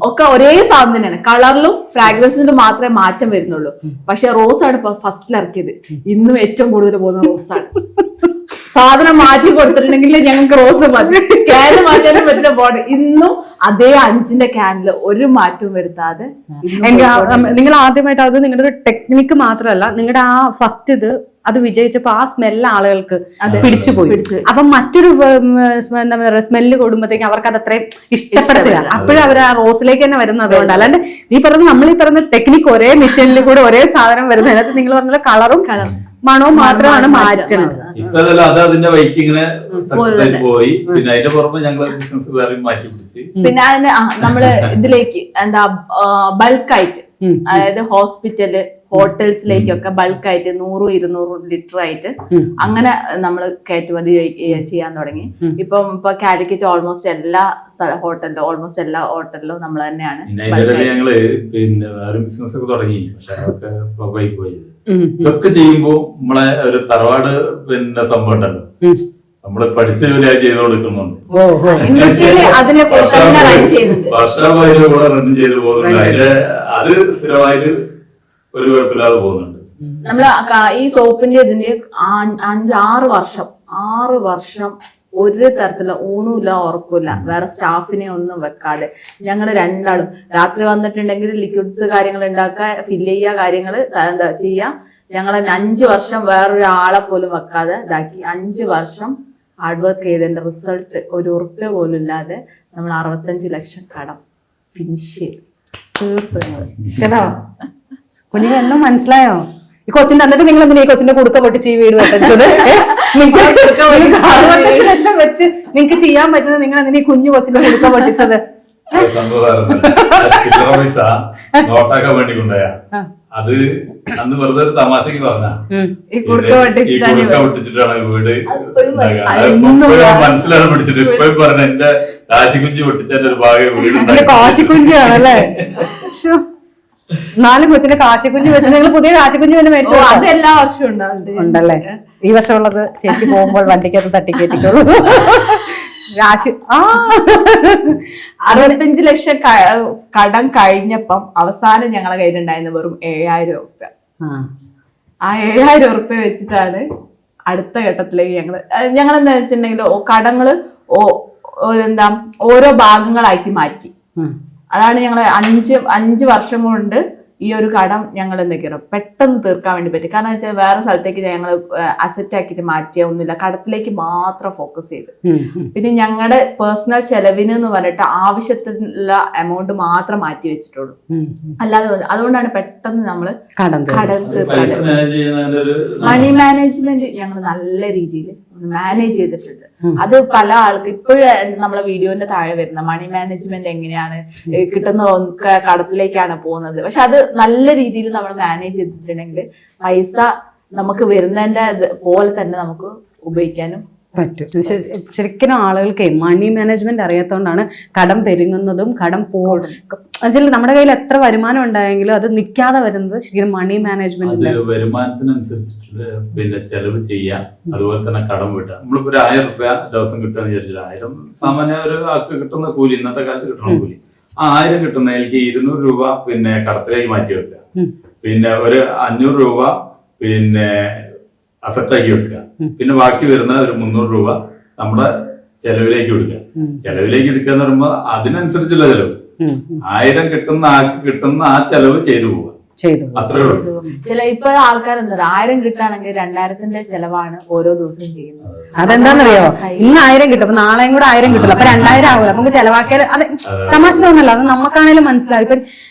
ഒക്കെ ഒരേ സാധനം തന്നെയാണ്. കളറിലും ഫ്രാഗ്രൻസിലും മാത്രമേ മാറ്റം വരുന്നുള്ളൂ. പക്ഷെ റോസാണ് ഇപ്പൊ ഫസ്റ്റിൽ ഇറക്കിയത്. ഇന്നും ഏറ്റവും കൂടുതൽ പോകുന്ന റോസാണ്. സാധനം മാറ്റി കൊടുത്തിട്ടുണ്ടെങ്കിൽ ഞങ്ങൾക്ക് റോസ് മതി, ക്യാന് മാറ്റാനും പറ്റില്ല. ബോർഡ് ഇന്നും അതേ 5ന്റെ ക്യാനില് ഒരു മാറ്റവും വരുത്താതെ. നിങ്ങൾ ആദ്യമായിട്ട് അത് നിങ്ങളുടെ ഒരു ടെക്നിക്ക് മാത്രമല്ല, നിങ്ങളുടെ ആ ഫസ്റ്റ് ഇത് അത് വിജയിച്ചപ്പോ ആ സ്മെല്ല് ആളുകൾക്ക് പിടിച്ചുപോയി. അപ്പൊ മറ്റൊരു എന്താ പറയുക സ്മെല്ല് കൂടുമ്പോഴത്തേക്കും അവർക്ക് അത് അത്രയും ഇഷ്ടപ്പെടത്തില്ല. അപ്പോഴും അവർ ആ റോസിലേക്ക് തന്നെ വരുന്നത് അതുകൊണ്ട്. അല്ലാണ്ട് ഈ പറഞ്ഞ നമ്മൾ ഈ പറഞ്ഞ ടെക്നിക്ക് ഒരേ മെഷീനിൽ കൂടെ ഒരേ സാധനം വരുന്നത്. അതിനകത്ത് നിങ്ങൾ പറഞ്ഞ കളറും മണവും മാത്രമാണ് മാറ്റുന്നത്. ഇപ്പൊ അത് അതിന്റെ വൈക്ക് ഇങ്ങനെ പോയി. പിന്നെ അതിന്റെ പുറമെ ഞങ്ങള് ബിസിനസ് വേറെ മാറ്റി പിടിച്ച്. പിന്നെ അതിന് നമ്മള് ഇതിലേക്ക് എന്താ ബൾക്കായിട്ട്, അതായത് ഹോസ്പിറ്റല് ഹോട്ടൽസിലേക്കൊക്കെ ബൾക്കായിട്ട് 100-200 ലിറ്റർ ആയിട്ട് അങ്ങനെ നമ്മൾ കയറ്റുമതി ചെയ്യാൻ തുടങ്ങി. ഇപ്പൊ കാലിക്കറ്റ് ഓൾമോസ്റ്റ് എല്ലാ ഹോട്ടലിലും നമ്മൾ തന്നെയാണ്. ഞങ്ങള് പിന്നെ വേറെ ബിസിനസ് ഒക്കെ തുടങ്ങി. പക്ഷെ അതൊക്കെ പോയി. ഇതൊക്കെ ചെയ്യുമ്പോ നമ്മളെ ഒരു തറവാട് പിന്നെ സംഭവം ഉണ്ടല്ലോ, നമ്മള് പഠിച്ച ജോലിയായി ചെയ്ത് കൊടുക്കുന്നുണ്ട്. വർഷമായിട്ട് കൂടെ റൺ ചെയ്ത് പോകുന്നുണ്ട്. അതിന്റെ അത് സ്ഥിരമായിട്ട് ഒരു കുഴപ്പമില്ലാതെ പോകുന്നുണ്ട്. നമ്മള് ഈ സോപ്പിന്റെ ഇതിന്റെ 5-6 വർഷം ഒരു തരത്തിലുള്ള ഊണുമില്ല ഉറക്കില്ല, വേറെ സ്റ്റാഫിനെ ഒന്നും വെക്കാതെ ഞങ്ങൾ രണ്ടാളും രാത്രി വന്നിട്ടുണ്ടെങ്കിൽ ലിക്വിഡ്സ് കാര്യങ്ങൾ ഉണ്ടാക്കുക, ഫില്ല് ചെയ്യുക, കാര്യങ്ങൾ ചെയ്യുക. ഞങ്ങൾ 5 വർഷം വേറൊരാളെ പോലും വെക്കാതെ ഇതാക്കി 5 വർഷം ഹാർഡ് വർക്ക് ചെയ്തതിന്റെ റിസൾട്ട് ഒരു ഉറുപ്പ്യ പോലും ഇല്ലാതെ നമ്മൾ 65 ലക്ഷം കടം ഫിനിഷ് ചെയ്തു തീർത്തു. കേട്ടോ കുഞ്ഞിന് എല്ലാം മനസ്സിലായോ? ഈ കൊച്ചിന്റെ എന്നിട്ട് നിങ്ങൾ എന്തിനാ ഈ കൊച്ചിന്റെ കുടുക്ക പൊട്ടിച്ച് ഈ വീട് വെട്ടത്? 65 ലക്ഷം വെച്ച് നിങ്ങക്ക് ചെയ്യാൻ പറ്റുന്നത് നിങ്ങൾ എന്തിനാ ഈ കുഞ്ഞു കൊച്ചിന്റെ കുടുക്ക പൊട്ടിച്ചത്? നോട്ടാക്കാൻ വേണ്ടി കൊണ്ടുപോയാ അത് അന്ന് വെറുതെ ഒരു തമാശക്ക് പറഞ്ഞ പൊട്ടിച്ചിട്ടാണ് വീട് മനസ്സിലാണ് പിടിച്ചിട്ട് ഇപ്പോഴും പറഞ്ഞ എന്റെ കാശിക്കുഞ്ചി പൊട്ടിച്ചതിന്റെ ഒരു ഭാഗം വീട് കാശിക്കുഞ്ചിയാണല്ലേ? 4 കൊച്ചിന്റെ കാശിക്കുഞ്ഞ് വെച്ച് നിങ്ങൾ പുതിയ കാശിക്കുഞ്ഞ് തന്നെ മേടിച്ചു? അത് എല്ലാ വർഷവും ഉണ്ടല്ലേ? ഈ വർഷമുള്ളത് ചേച്ചി പോകുമ്പോൾ വണ്ടിക്കകത്ത് തട്ടിക്കേറ്റിക്കോളൂ. 65 ലക്ഷം കടം കഴിഞ്ഞപ്പം അവസാനം ഞങ്ങളെ കയ്യിലുണ്ടായിരുന്ന വെറും 7000 രൂപ. ആ 7000 രൂപ വെച്ചിട്ടാണ് അടുത്ത ഘട്ടത്തിലേക്ക് ഞങ്ങൾ എന്താ വെച്ചിട്ടുണ്ടെങ്കിൽ കടങ്ങള് എന്താ ഓരോ ഭാഗങ്ങളാക്കി മാറ്റി. അതാണ് ഞങ്ങൾ 5 വർഷം കൊണ്ട് ഈ ഒരു കടം ഞങ്ങൾ എന്തൊക്കെയാണ് പെട്ടെന്ന് തീർക്കാൻ വേണ്ടി പറ്റി. കാരണം വെച്ചാൽ വേറെ സ്ഥലത്തേക്ക് ഞങ്ങൾ അസറ്റ് ആക്കിയിട്ട് മാറ്റിയ ഒന്നുമില്ല, കടത്തിലേക്ക് മാത്രം ഫോക്കസ് ചെയ്ത്. പിന്നെ ഞങ്ങളുടെ പേഴ്സണൽ ചെലവിന് എന്ന് പറഞ്ഞിട്ട് ആവശ്യത്തിനുള്ള എമൗണ്ട് മാത്രം മാറ്റി വെച്ചിട്ടുള്ളൂ. അല്ലാതെ അതുകൊണ്ടാണ് പെട്ടെന്ന് നമ്മള് കടം തീർക്കാൻ. മണി മാനേജ്മെന്റ് ഞങ്ങൾ നല്ല രീതിയിൽ മാനേജ് ചെയ്തിട്ടുണ്ട്. അത് പല ആൾക്ക് ഇപ്പോഴും നമ്മളെ വീഡിയോന്റെ താഴെ വരുന്ന മണി മാനേജ്മെന്റ് എങ്ങനെയാണ് കിട്ടുന്ന കടത്തിലേക്കാണ് പോകുന്നത്. പക്ഷെ അത് നല്ല രീതിയിൽ നമ്മൾ മാനേജ് ചെയ്തിട്ടുണ്ടെങ്കിൽ പൈസ നമുക്ക് വരുന്നതിന്റെ പോലെ തന്നെ നമുക്ക് ഉപയോഗിക്കാനും പറ്റും. ശരിക്കും ആളുകൾക്ക് മണി മാനേജ്മെന്റ് അറിയാത്തതുകൊണ്ടാണ് കടം പെരുങ്ങുന്നതും കടം പോകും. നമ്മുടെ കയ്യിൽ എത്ര വരുമാനം ഉണ്ടായെങ്കിലും അത് നിൽക്കാതെ വരുന്നത് ശരിക്കും മണി മാനേജ്മെന്റ്. വരുമാനത്തിനനുസരിച്ചിട്ട് പിന്നെ ചെലവ് ചെയ്യാം, അതുപോലെ തന്നെ കടം വീട്ടാം. നമ്മളിപ്പോ ഒരു 1000 രൂപ ദിവസം കിട്ടുകയെന്ന് വിചാരിച്ചില്ല, 1000 സാമാന്യ ഒരു ആൾക്ക് കിട്ടുന്ന കൂലി, ഇന്നത്തെ കാലത്ത് കിട്ടുന്ന കൂലി. ആ 1000 കിട്ടുന്നതിലേക്ക് 200 രൂപ പിന്നെ കടത്തിലേക്ക് മാറ്റി വെക്കുക, പിന്നെ ഒരു 500 രൂപ പിന്നെ അസറ്റാക്കി വെക്കുക, പിന്നെ ബാക്കി വരുന്ന ഒരു 300 രൂപ നമ്മുടെ ചെലവിലേക്ക് എടുക്കുക. ചെലവിലേക്ക് എടുക്കുക എന്ന് പറയുമ്പോൾ അതിനനുസരിച്ചുള്ള ചെലവ്. 1000 കിട്ടുന്ന ആൾക്ക് കിട്ടുന്ന ആ ചെലവ് ചെയ്തു പോവുക, അത്രേ ഉള്ളൂ. ചില ഇപ്പൊ ആൾക്കാരെന്താ 1000 കിട്ടുകയാണെങ്കിൽ 2000ന്റെ ചെലവാണ് ഓരോ ദിവസവും ചെയ്യുന്നത്. അതെന്താന്നറിയോ, ഇന്ന് 1000 കിട്ടും, അപ്പൊ നാളെയും കൂടെ 1000 കിട്ടില്ല, അപ്പൊ 2000 ആവില്ല. നമുക്ക് ചെലവാക്കിയാൽ അത് തമാശ തോന്നല്ല, അത് നമുക്കാണേലും മനസ്സിലാവും. ഇപ്പൊ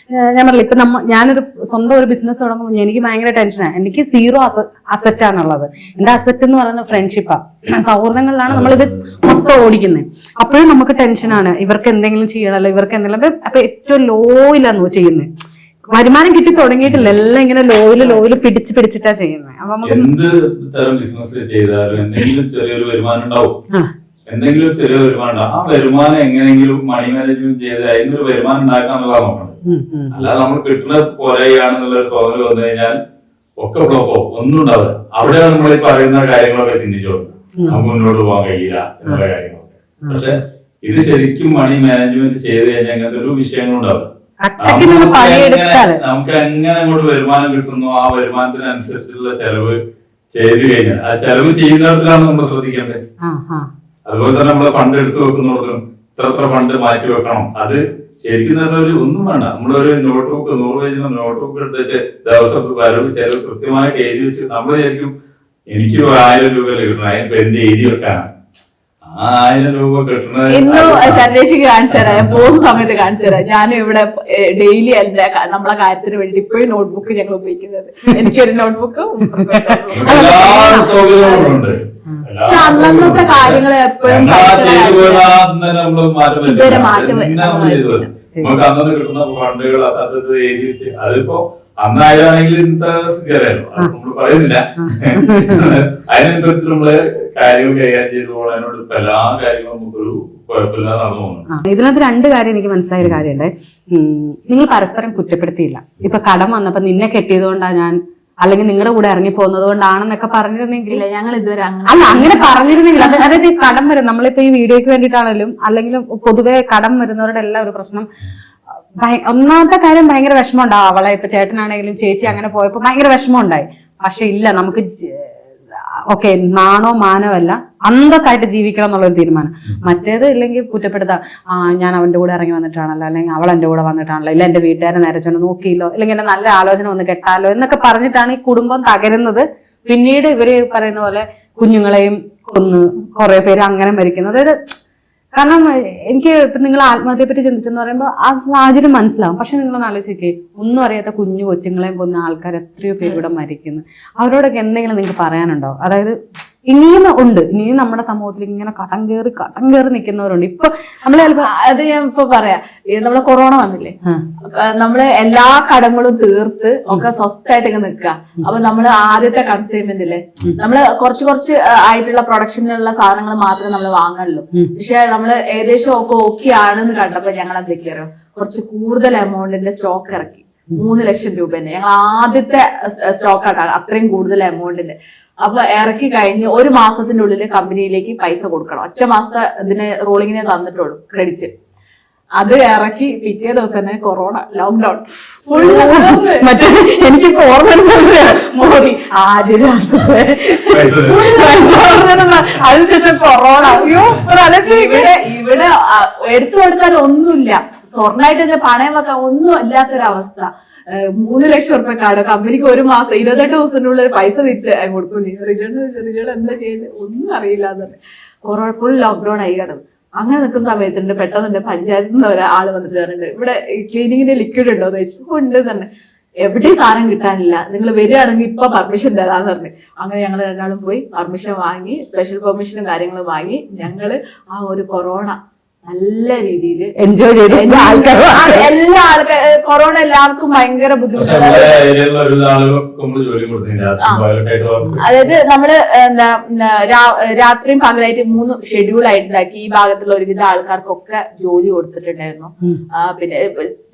ഞാൻ പറഞ്ഞില്ല, ഇപ്പൊ ഞാനൊരു സ്വന്തം ഒരു ബിസിനസ് തുടങ്ങുമ്പോൾ എനിക്ക് ഭയങ്കര ടെൻഷനാണ്. എനിക്ക് 0 അസറ്റ് ആണുള്ളത്. എന്റെ അസറ്റ് എന്ന് പറയുന്നത് ഫ്രണ്ട്ഷിപ്പാ, സൗഹൃദങ്ങളിലാണ് നമ്മളിത് മൊത്തം ഓടിക്കുന്നത്. അപ്പോഴും നമുക്ക് ടെൻഷനാണ്, ഇവർക്ക് എന്തെങ്കിലും ചെയ്യണമല്ലോ, ഇവർക്ക് എന്തെങ്കിലും. അപ്പൊ ഏറ്റവും ലോയിലാന്ന് ചെയ്യുന്നത്, വരുമാനം കിട്ടി തുടങ്ങിയിട്ടില്ല, എല്ലാം ഇങ്ങനെ ലോയില് പിടിച്ചിട്ടാ ചെയ്യുന്നത്. അപ്പൊ നമുക്ക് എന്ത് തരം ബിസിനസ് ചെയ്താലും എന്തെങ്കിലും ചെറിയൊരു വരുമാനം ഉണ്ടാവും, എന്തെങ്കിലും ചെറിയ വരുമാനം ഉണ്ടാവും. ആ വരുമാനം എങ്ങനെയെങ്കിലും മണി മാനേജ്മെന്റ് ചെയ്ത് അതിനൊരു വരുമാനം ഉണ്ടാക്കാന്നുള്ളതാണ് നോക്കുന്നത്. അല്ലാതെ നമ്മൾ കിട്ടുന്നത് പോലെയാണെന്നുള്ളൊരു തോന്നൽ വന്നു കഴിഞ്ഞാൽ ഒക്കെ ഫ്ലോപ്പോ ഒന്നും ഉണ്ടാവില്ല. അവിടെയാണ് നമ്മൾ ഈ പറയുന്ന കാര്യങ്ങളൊക്കെ ചിന്തിച്ചോളൂ, നമുക്ക് മുന്നോട്ട് പോകാൻ കഴിയില്ല എന്നുള്ള കാര്യങ്ങളൊക്കെ. പക്ഷെ ഇത് ശരിക്കും മണി മാനേജ്മെന്റ് ചെയ്ത് കഴിഞ്ഞാൽ അങ്ങനത്തെ ഒരു വിഷയങ്ങളും ഉണ്ടാവില്ല. നമുക്ക് എങ്ങനെ അങ്ങോട്ട് വരുമാനം കിട്ടുന്നു, ആ വരുമാനത്തിനനുസരിച്ചുള്ള ചെലവ് ചെയ്ത് കഴിഞ്ഞാൽ ആ ചെലവ് ചെയ്യുന്നിടത്തിലാണ് നമ്മൾ ശ്രദ്ധിക്കേണ്ടത്. അതുപോലെ തന്നെ നമ്മള് ഫണ്ട് എടുത്തു വെക്കുന്നിടത്തും ഇത്ര ഫണ്ട് മാറ്റി വെക്കണം. അത് ശരിക്കും ഒരു ഒന്നും വേണ്ട, നമ്മളൊരു നോട്ട് ബുക്ക് 100 പേജിന്റെ നോട്ട് ബുക്ക് എടുത്ത് വെച്ച് ദിവസം വരവ് ചെലവ് കൃത്യമായിട്ട് എഴുതി വെച്ച് നമ്മൾ ശരിക്കും എനിക്ക് 1000 രൂപ കിട്ടണം, അതിനിപ്പോ എന്ത് എഴുതി വെക്കാനാണ്? 1000 രൂപ കിട്ടുന്നത് ഇന്നും ശർദേശിക്ക് കാണിച്ചു തരാം, ഞാൻ പോകുന്ന സമയത്ത് കാണിച്ചു തരാം. ഞാൻ ഇവിടെ ഡെയിലി എന്റെ നമ്മളെ കാര്യത്തിന് വേണ്ടി ഇപ്പോഴും നോട്ട്ബുക്ക് ഞങ്ങൾ ഉപയോഗിക്കുന്നത്. എനിക്കൊരു നോട്ട്ബുക്ക്, പക്ഷെ അന്നത്തെ കാര്യങ്ങൾ എപ്പോഴും ഇതുവരെ മാറ്റം. നമുക്ക് അന്നു കിട്ടുന്ന ഫണ്ടുകൾ അത് എഴുതി വെച്ച് അതിപ്പോ അന്നായാണെങ്കിൽ ഇന്നത്തെ സ്ഥിതിയായിരുന്നു, നമ്മള് പറയുന്നില്ല. അതിനനുസരിച്ച് നമ്മള് കാര്യങ്ങൾ കൈകാര്യം ചെയ്തു പോകാനോട് ഇപ്പൊ എല്ലാ കാര്യങ്ങളും നമുക്കൊരു കുഴപ്പമില്ലാതെ നടന്നു പോകുന്നു. ഇതിനകത്ത് 2 കാര്യം എനിക്ക് മനസ്സിലായ ഒരു കാര്യമുണ്ട്. നിങ്ങൾ പരസ്പരം കുറ്റപ്പെടുത്തിയില്ല. ഇപ്പൊ കടം വന്നപ്പോ നിന്നെ കെട്ടിയത് കൊണ്ടാണ് ഞാൻ, അല്ലെങ്കിൽ നിങ്ങളുടെ കൂടെ ഇറങ്ങി പോകുന്നത് കൊണ്ടാണെന്നൊക്കെ പറഞ്ഞിരുന്നെങ്കിൽ, ഞങ്ങൾ ഇതുവരെ അല്ല അങ്ങനെ പറഞ്ഞിരുന്നെങ്കിൽ, അതായത് കടം വരും, നമ്മളിപ്പോ ഈ വീഡിയോയ്ക്ക് വേണ്ടിയിട്ടാണെങ്കിലും അല്ലെങ്കിൽ പൊതുവെ കടം വരുന്നവരുടെ എല്ലാം ഒരു പ്രശ്നം, ഒന്നാമത്തെ കാര്യം ഭയങ്കര വിഷമം ഉണ്ടാവും. അവളെ ഇപ്പൊ ചേട്ടനാണെങ്കിലും ചേച്ചി അങ്ങനെ പോയപ്പോ ഭയങ്കര വിഷമം ഉണ്ടായി. പക്ഷെ ഇല്ല, നമുക്ക് ഓക്കെ നാണോ മാനോ അല്ല, അന്തസ്സായിട്ട് ജീവിക്കണം എന്നുള്ളൊരു തീരുമാനം. മറ്റേത് ഇല്ലെങ്കിൽ കുറ്റപ്പെടുത്താം, ഞാൻ അവന്റെ കൂടെ ഇറങ്ങി വന്നിട്ടാണല്ലോ, അല്ലെങ്കിൽ അവൾ എന്റെ കൂടെ വന്നിട്ടാണല്ലോ, ഇല്ല എന്റെ വീട്ടുകാരെ നേരെ ചെന്ന് നോക്കിയില്ലോ, അല്ലെങ്കിൽ എന്റെ നല്ല ആലോചന വന്ന് കെട്ടാലോ എന്നൊക്കെ പറഞ്ഞിട്ടാണ് ഈ കുടുംബം തകരുന്നത്. പിന്നീട് ഇവര് പറയുന്ന പോലെ കുഞ്ഞുങ്ങളെയും കൊന്ന് കുറെ പേര് അങ്ങനെ മരിക്കുന്നത്. അതായത് കാരണം എനിക്ക് ഇപ്പൊ നിങ്ങൾ ആത്മഹത്യയെ പറ്റി ചിന്തിച്ചെന്ന് പറയുമ്പോൾ ആ സാഹചര്യം മനസ്സിലാവും. പക്ഷെ നിങ്ങളൊന്ന് ആലോചിക്കേ, ഒന്നും അറിയാത്ത കുഞ്ഞു കൊച്ചുങ്ങളെയും കൊന്ന ആൾക്കാർ എത്രയോ പേര് ഇവിടെ മരിക്കുന്നു. അവരോടൊക്കെ എന്തെങ്കിലും നിങ്ങൾക്ക് പറയാനുണ്ടോ? അതായത് ഇനിയും ഉണ്ട്, ഇനിയും നമ്മുടെ സമൂഹത്തിൽ ഇങ്ങനെ കടം കയറി നിൽക്കുന്നവരുണ്ട്. ഇപ്പൊ നമ്മള് ചിലപ്പോ അത് ഞാൻ ഇപ്പൊ പറയാം, നമ്മളെ കൊറോണ വന്നില്ലേ, നമ്മള് എല്ലാ കടങ്ങളും തീർത്ത് ഒക്കെ സ്വസ്ഥമായിട്ട് ഇങ്ങനെ നിൽക്കുക. അപ്പൊ നമ്മള് ആദ്യത്തെ കൺസൈൻമെന്റില്ലേ, നമ്മള് കുറച്ച് ആയിട്ടുള്ള പ്രൊഡക്ഷനിലുള്ള സാധനങ്ങൾ മാത്രമേ നമ്മൾ വാങ്ങുള്ളൂ. പക്ഷെ നമ്മള് ഏകദേശം ഒക്കെ ഓക്കെ ആണെന്ന് കണ്ടപ്പോ ഞങ്ങൾ എന്തൊക്കെയാ കുറച്ച് കൂടുതൽ എമൗണ്ടിന്റെ സ്റ്റോക്ക് ഇറക്കി. 3 ലക്ഷം രൂപേന്റെ ഞങ്ങൾ ആദ്യത്തെ സ്റ്റോക്ക് ആട്ടാ, അത്രയും കൂടുതൽ എമൗണ്ടിന്റെ. അപ്പൊ ഇറക്കി കഴിഞ്ഞ് 1 മാസത്തിന്റെ ഉള്ളിൽ കമ്പനിയിലേക്ക് പൈസ കൊടുക്കണം. ഒറ്റ മാസത്തെ ഇതിന് റോളിങ്ങിനെ തന്നിട്ടുള്ളൂ ക്രെഡിറ്റ്. അത് ഇറക്കി പിറ്റേ ദിവസം തന്നെ കൊറോണ ലോക്ക്ഡൌൺ ഫുൾ. മറ്റേ എനിക്ക് മോദി അതിനുശേഷം കൊറോണ. ഇവിടെ എടുത്തു കൊടുക്കാൻ ഒന്നുമില്ല, സ്വർണ്ണായിട്ട് തന്നെ പണയം വെക്കാൻ ഒന്നും ഇല്ലാത്തൊരവസ്ഥ. 3 ലക്ഷം റുപ്യ കാട് കമ്പനിക്ക് 1 മാസം 28 ദിവസത്തിനുള്ളിൽ പൈസ തിരിച്ച് കൊടുക്കും. റിജേൺ എന്താ ചെയ്യേണ്ടത് ഒന്നും അറിയില്ല എന്ന് പറഞ്ഞു. കൊറോണ ഫുൾ ലോക്ക്ഡൌൺ ആയി കിടന്നു. അങ്ങനെ നിൽക്കുന്ന സമയത്തുണ്ട് പെട്ടെന്ന് പഞ്ചായത്തിൽ നിന്ന് ഒരാൾ വന്നിട്ട് പറഞ്ഞിട്ട്, ഇവിടെ ക്ലീനിങ്ങിന്റെ ലിക്വിഡ് ഉണ്ടോ എന്ന് ചോദിച്ചു. ഉണ്ട് തന്നെ, എവിടെയും സാധനം കിട്ടാനില്ല, നിങ്ങൾ വരികയാണെങ്കിൽ ഇപ്പൊ പെർമിഷൻ തരാന്ന് പറഞ്ഞു. അങ്ങനെ ഞങ്ങൾ 2 ആളും പോയി പെർമിഷൻ വാങ്ങി, സ്പെഷ്യൽ പെർമിഷനും കാര്യങ്ങളും വാങ്ങി. ഞങ്ങള് ആ ഒരു കൊറോണ നല്ല രീതിയിൽ എൻജോയ് ചെയ്ത് എല്ലാ ആൾക്കാരും കൊറോണ എല്ലാവർക്കും ഭയങ്കര ബുദ്ധിമുട്ടാണ്. അതായത് നമ്മള് എന്താ രാത്രിയും പകലായിട്ട് 3 ഷെഡ്യൂൾ ആയിട്ടുണ്ടാക്കി. ഈ ഭാഗത്തുള്ള ഒരുവിധ ആൾക്കാർക്കൊക്കെ ജോലി കൊടുത്തിട്ടുണ്ടായിരുന്നു. പിന്നെ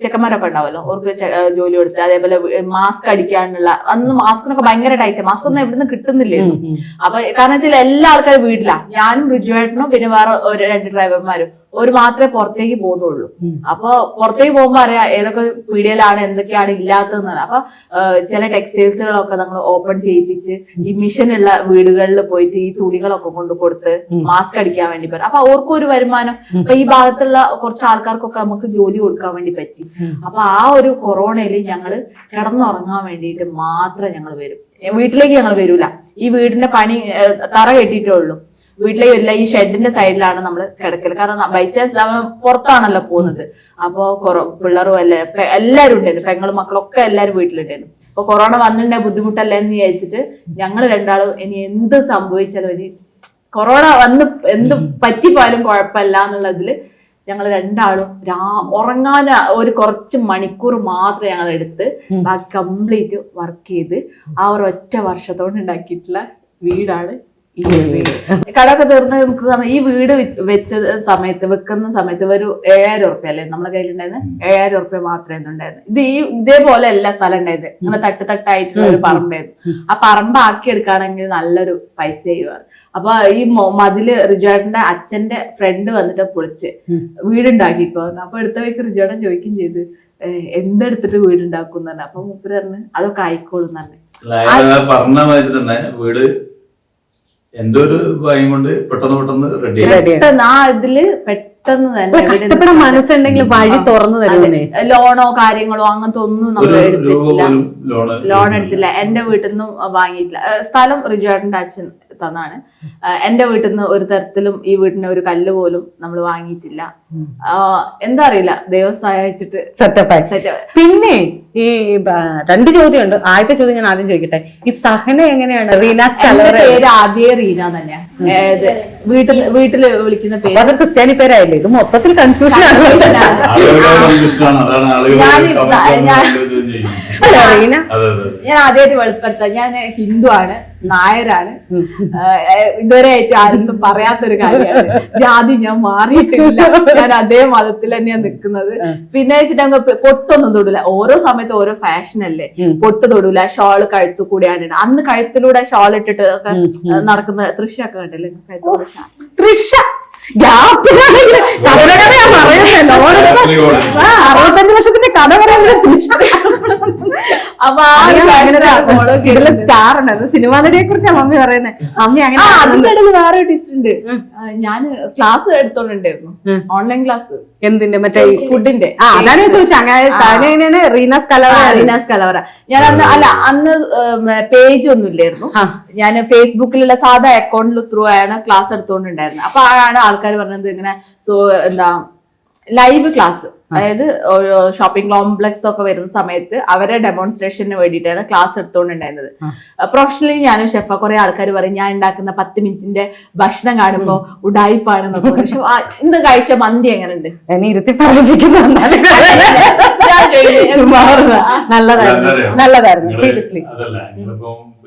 ചെക്കന്മാരൊക്കെ ഉണ്ടാവല്ലോ, അവർക്ക് ജോലി കൊടുത്ത്. അതേപോലെ മാസ്ക് അടിക്കാനുള്ള, അന്ന് മാസ്കിനൊക്കെ ഭയങ്കര ടൈറ്റ്, മാസ്ക് ഒന്നും എവിടുന്ന് കിട്ടുന്നില്ലായിരുന്നു. അപ്പൊ കാരണം വെച്ചാൽ എല്ലാ ആൾക്കാരും വീട്ടിലാ. ഞാനും റിജുവേട്ടനും പിന്നെ വേറെ 2 ഡ്രൈവർമാരും ഒരു മാത്രമേ പുറത്തേക്ക് പോകുന്നുള്ളൂ. അപ്പൊ പുറത്തേക്ക് പോകുമ്പോ അറിയാം ഏതൊക്കെ പീടികയിലാണ് എന്തൊക്കെയാണ് ഇല്ലാത്തതെന്നാണ്. അപ്പൊ ചില ടെക്സ്റ്റൈൽസുകളൊക്കെ നമ്മൾ ഓപ്പൺ ചെയ്യിപ്പിച്ച് ഈ മിഷനുള്ള വീടുകളിൽ പോയിട്ട് ഈ തുണികളൊക്കെ കൊണ്ട് കൊടുത്ത് മാസ്ക് അടിക്കാൻ വേണ്ടി പറയും. അപ്പൊ അവർക്കും ഒരു വരുമാനം. അപ്പൊ ഈ ഭാഗത്തുള്ള കുറച്ച് ആൾക്കാർക്കൊക്കെ നമുക്ക് ജോലി കൊടുക്കാൻ വേണ്ടി പറ്റി. അപ്പൊ ആ ഒരു കൊറോണയിൽ ഞങ്ങള് കിടന്നുറങ്ങാൻ വേണ്ടിയിട്ട് മാത്രം ഞങ്ങൾ വരും. വീട്ടിലേക്ക് ഞങ്ങൾ വരൂല. ഈ വീടിന്റെ പണി തറ കെട്ടിയിട്ടേ ഉള്ളൂ. വീട്ടിലേക്ക് വരില്ല. ഈ ഷെഡിന്റെ സൈഡിലാണ് നമ്മൾ കിടക്കൽ. കാരണം ബൈ ചാൻസ് പുറത്താണല്ലോ പോകുന്നത്. അപ്പൊ പിള്ളേരും എല്ലാവരും ഉണ്ടായിരുന്നു, പെങ്ങളും മക്കളൊക്കെ എല്ലാവരും വീട്ടിലുണ്ടായിരുന്നു. അപ്പൊ കൊറോണ വന്നിട്ടുണ്ടെങ്കിൽ ബുദ്ധിമുട്ടല്ലേ എന്ന് വിചാരിച്ചിട്ട് ഞങ്ങൾ രണ്ടാളും ഇനി എന്ത് സംഭവിച്ചാലും ഇനി കൊറോണ വന്ന് എന്ത് പറ്റിപ്പോയാലും കുഴപ്പമില്ല എന്നുള്ളതില് ഞങ്ങൾ രണ്ടാളും ഉറങ്ങാൻ ഒരു കുറച്ച് മണിക്കൂർ മാത്രം ഞങ്ങൾ എടുത്ത് ബാക്കി കംപ്ലീറ്റ് വർക്ക് ചെയ്ത് ആ ഒരു ഒറ്റ വർഷത്തോടെ ഉണ്ടാക്കിയിട്ടുള്ള വീടാണ് ഈ വീട്. കടമൊക്കെ തീർന്ന് നിൽക്കുന്ന ഈ വീട് വെക്കുന്ന സമയത്ത് ഒരു 7000 ഉറുപ്പ്യ അല്ലേ നമ്മളെ കയ്യിലുണ്ടായിരുന്നു. 7000 ഉറുപ്പ്യ മാത്രമേ ഉണ്ടായിരുന്നു. ഇതേപോലെ എല്ലാ സ്ഥലം ഉണ്ടായത്. അങ്ങനെ തട്ടായിട്ടുള്ള ഒരു പറമ്പായിരുന്നു. ആ പറമ്പ് ആക്കിയെടുക്കുകയാണെങ്കിൽ നല്ലൊരു പൈസ ചെയ്യുവാണ്. അപ്പൊ ഈ മതില് റിജുവേട്ടന്റെ അച്ഛന്റെ ഫ്രണ്ട് വന്നിട്ട് പൊളിച്ച് വീടുണ്ടാക്കിക്കോ. അപ്പൊ എടുത്ത വയ്ക്ക് റിജുവേട്ടൻ ചോദിക്കുകയും ചെയ്ത് എന്തെടുത്തിട്ട് വീടുണ്ടാക്കും തന്നെ. അപ്പൊ മൂപ്പര് പറഞ്ഞു അതൊക്കെ ആയിക്കോളും തന്നെ. പറഞ്ഞ മാതിരി തന്നെ വീട് എന്തോ ഒരു ഭയം കൊണ്ട് പെട്ടെന്ന് റെഡി പെട്ടെന്ന് ആ ഇതില് പെട്ടെന്ന് തന്നെ മനസ്സുണ്ടെങ്കിൽ വഴി തുറന്നു തരുന്നേ. ലോണോ കാര്യങ്ങളോ അങ്ങനത്തെ ഒന്നും നമ്മൾ എടുത്തിട്ടില്ല. ലോൺ എടുത്തില്ല. എന്റെ വീട്ടിൽ നിന്നും വാങ്ങിയിട്ടില്ല. സ്ഥലം റിജുവേട്ടന്റെ അച്ഛൻ തന്നാണ്. എന്റെ വീട്ടിൽ നിന്ന് ഒരു തരത്തിലും ഈ വീടിന് ഒരു കല്ല് പോലും നമ്മൾ വാങ്ങിയിട്ടില്ല. എന്താ അറിയില്ല, ദൈവം സഹായിച്ചിട്ട് സെറ്റപ്പായി. പിന്നെ ഈ 2 ചോദ്യമുണ്ട്. ആദ്യത്തെ ചോദ്യം ഞാൻ ആദ്യം ചോദിക്കട്ടെ. ഈ സഹന എങ്ങനെയാണ്? റീനാസ് പേര് ആദ്യ റീന തന്നെയാ. വീട്ടില് വിളിക്കുന്ന പേര്. അത് ക്രിസ്ത്യാനി പേരായില്ലേ? ഇത് മൊത്തത്തിൽ കൺഫ്യൂഷൻ ആണ്. ഞാൻ ആദ്യമായിട്ട് വെളിപ്പെടുത്താം, ഞാൻ ഹിന്ദു ആണ്, നായരാണ്. ഇതുവരെ ആയിട്ട് ആരും പറയാത്തൊരു കാര്യമാണ്. ജാതി ഞാൻ മാറിയിട്ടില്ല, ഞാൻ അതേ മതത്തിൽ തന്നെയാണ് നിൽക്കുന്നത്. പിന്നെ വെച്ചിട്ട് പൊട്ടൊന്നും തൊടില്ല. ഓരോ സമയത്ത് ഓരോ ഫാഷൻ അല്ലേ. പൊട്ട് തൊടൂല, ഷോള് കഴുത്തു കൂടിയാണ്. അന്ന് കഴുത്തിലൂടെ ഷോൾ ഇട്ടിട്ട് ഒക്കെ നടക്കുന്ന തൃശ്ശൊക്കെ കണ്ടല്ലേ, കഴുത്തിലൂടെ തൃശ്ശ 65 വർഷത്തിന്റെ കഥ പറയുന്നത്. അപ്പൊ സിനിമാ നടിയെ കുറിച്ചാണ് മമ്മി പറയുന്നത്. മമ്മി അങ്ങനെ അതിന്റെ ഇടയിൽ വേറെ ട്വിസ്റ്റ് ഉണ്ട്. ഞാൻ ക്ലാസ് എടുത്തോണ്ടായിരുന്നു, ഓൺലൈൻ ക്ലാസ്. എന്തിന്റെ? മറ്റേ ഫുഡിന്റെ. അതാണ് ഞാൻ ചോദിച്ചത്. അങ്ങനെ റീനാസ് കലവറ. ഞാൻ അന്ന് പേജ് ഒന്നും ഇല്ലായിരുന്നു. ഞാൻ ഫേസ്ബുക്കിലുള്ള സാധാ അക്കൗണ്ടിൽ ത്രൂ ആണ് ക്ലാസ് എടുത്തോണ്ടുണ്ടായിരുന്നത്. അപ്പൊ ആണ് ആൾക്കാർ പറഞ്ഞത് ഇങ്ങനെ ലൈവ് ക്ലാസ്, അതായത് ഷോപ്പിംഗ് കോംപ്ലക്സ് ഒക്കെ വരുന്ന സമയത്ത് അവരെ ഡെമോൺസ്ട്രേഷന് വേണ്ടിയിട്ടാണ് ക്ലാസ് എടുത്തോണ്ടുണ്ടായിരുന്നത്. പ്രൊഫഷണലി ഞാനും ഷെഫ്. കുറെ ആൾക്കാർ പറയും ഞാൻ ഉണ്ടാക്കുന്ന 10 മിനിറ്റിന്റെ ഭക്ഷണം കാണുമ്പോ ഉഡായിപ്പാണെന്നൊക്കെ. പക്ഷെ ഇന്ന് കഴിച്ച മന്തി എങ്ങനെയുണ്ട്? നല്ലതായിരുന്നു സീരിയസ്ലി.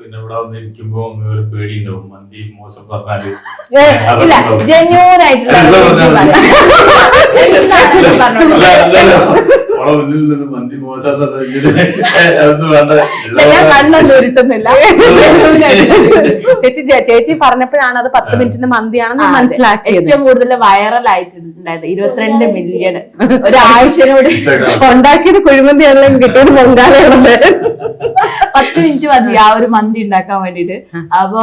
പിന്നെ ഇവിടെ വന്നിരിക്കുമ്പോ ഒരു പേടിയുണ്ടാവും, മന്തി മോശം പറഞ്ഞാല്. ഇല്ല, ജെന്യൂൻ ആയിട്ടുള്ള മന്തി മോശം കണ്ണൊന്നും ഉരുട്ടുന്നില്ല. ചേച്ചി പറഞ്ഞപ്പോഴാണ് അത് 10 മിനിറ്റിന്റെ മന്തിയാണെന്ന് മനസ്സിലാക്കിയത്. ഏറ്റവും കൂടുതൽ വൈറൽ ആയിട്ടുണ്ടായത് 22 മില്യൺ ഒരാഴ്ചയോട് ഉണ്ടാക്കിയത് കുഴിമന്തിയാണെങ്കിലും കിട്ടിയത് പൊങ്കാലയാണല്ലേ. 10 മിനിറ്റ് മതി ആ ഒരു മന്തി ഉണ്ടാക്കാൻ വേണ്ടിട്ട്. അപ്പൊ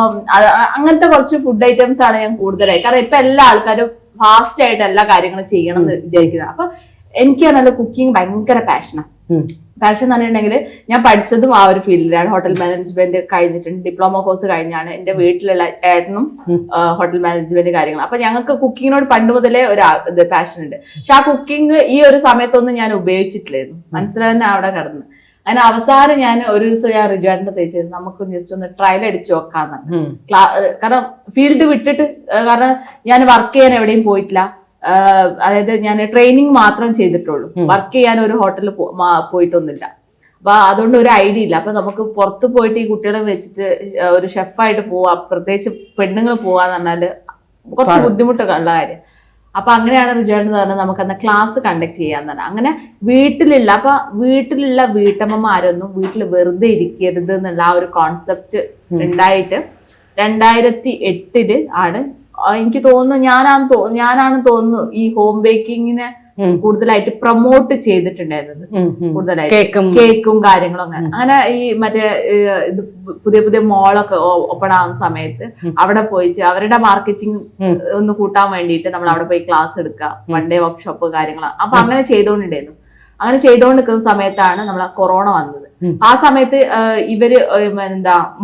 അങ്ങനത്തെ കുറച്ച് ഫുഡ് ഐറ്റംസ് ആണ് ഞാൻ കൂടുതലായി. കാരണം ഇപ്പൊ എല്ലാ ആൾക്കാരും ഫാസ്റ്റ് ആയിട്ട് എല്ലാ കാര്യങ്ങളും ചെയ്യണം എന്ന് വിചാരിക്കുന്നത്. അപ്പൊ എനിക്കാണല്ലോ കുക്കിംഗ് ഭയങ്കര പാഷനാണ്. പാഷൻ എന്ന് പറഞ്ഞിട്ടുണ്ടെങ്കിൽ ഞാൻ പഠിച്ചതും ആ ഒരു ഫീൽഡിലാണ്. ഹോട്ടൽ മാനേജ്മെന്റ് കഴിഞ്ഞിട്ടുണ്ട്, ഡിപ്ലോമ കോഴ്സ് കഴിഞ്ഞാണ്. എന്റെ വീട്ടിലുള്ള ഏട്ടനും ഹോട്ടൽ മാനേജ്മെന്റ് കാര്യങ്ങൾ. അപ്പൊ ഞങ്ങൾക്ക് കുക്കിങ്ങിനോട് പണ്ട് മുതലേ ഒരു പാഷൻ ഉണ്ട്. പക്ഷെ ആ കുക്കിംഗ് ഈ ഒരു സമയത്തൊന്നും ഞാൻ ഉപയോഗിച്ചിട്ടില്ലായിരുന്നു. മനസ്സിലായി തന്നെ അവിടെ കിടന്ന്. അങ്ങനെ അവസാനം ഞാൻ ഒരു ദിവസം ഞാൻ റിജുവേട്ടന്റെ തേച്ചത് നമുക്ക് ജസ്റ്റ് ഒന്ന് ട്രയൽ അടിച്ചു നോക്കാന്ന്. കാരണം ഫീൽഡ് വിട്ടിട്ട്, കാരണം ഞാൻ വർക്ക് ചെയ്യാൻ എവിടെയും പോയിട്ടില്ല. അതായത് ഞാൻ ട്രെയിനിങ് മാത്രം ചെയ്തിട്ടുള്ളൂ, വർക്ക് ചെയ്യാൻ ഒരു ഹോട്ടലിൽ പോയിട്ടൊന്നുമില്ല. അപ്പൊ അതുകൊണ്ട് ഒരു ഐഡിയ ഇല്ല. അപ്പൊ നമുക്ക് പുറത്ത് പോയിട്ട് ഈ കുട്ടികളെ വെച്ചിട്ട് ഒരു ഷെഫായിട്ട് പോവാ, പ്രത്യേകിച്ച് പെണ്ണുങ്ങൾ പോവാന്ന് പറഞ്ഞാല് കുറച്ച് ബുദ്ധിമുട്ടൊക്കെ ഉള്ള കാര്യം. അപ്പൊ അങ്ങനെയാണ് റിജോർട്ട് പറഞ്ഞത് നമുക്ക് അന്ന് ക്ലാസ് കണ്ടക്ട് ചെയ്യാന്ന് പറഞ്ഞത്. അങ്ങനെ വീട്ടിലുള്ള വീട്ടമ്മമാരൊന്നും വീട്ടിൽ വെറുതെ ഇരിക്കരുത് എന്നുള്ള ആ ഒരു കോൺസെപ്റ്റ് ഉണ്ടായിട്ട് 2008 ആണ് എനിക്ക് തോന്നുന്നു ഞാനാണ് തോന്നുന്നു ഈ ഹോം ബേക്കിങ്ങിനെ കൂടുതലായിട്ട് പ്രൊമോട്ട് ചെയ്തിട്ടുണ്ടായിരുന്നത്. കൂടുതലായിട്ട് കേക്കും കാര്യങ്ങളും അങ്ങനെ ഈ മറ്റേ ഇത് പുതിയ മോളൊക്കെ ഓപ്പൺ ആവുന്ന സമയത്ത് അവിടെ പോയിട്ട് അവരുടെ മാർക്കറ്റിംഗ് ഒന്ന് കൂട്ടാൻ വേണ്ടിയിട്ട് നമ്മൾ അവിടെ പോയി ക്ലാസ് എടുക്കുക, വൺ ഡേ വർക്ക്ഷോപ്പ് കാര്യങ്ങൾ. അപ്പൊ അങ്ങനെ ചെയ്തുകൊണ്ടിരുന്നു. അങ്ങനെ ചെയ്തുകൊണ്ട് നിൽക്കുന്ന സമയത്താണ് നമ്മൾ കൊറോണ വന്നത്. ആ സമയത്ത് ഇവര്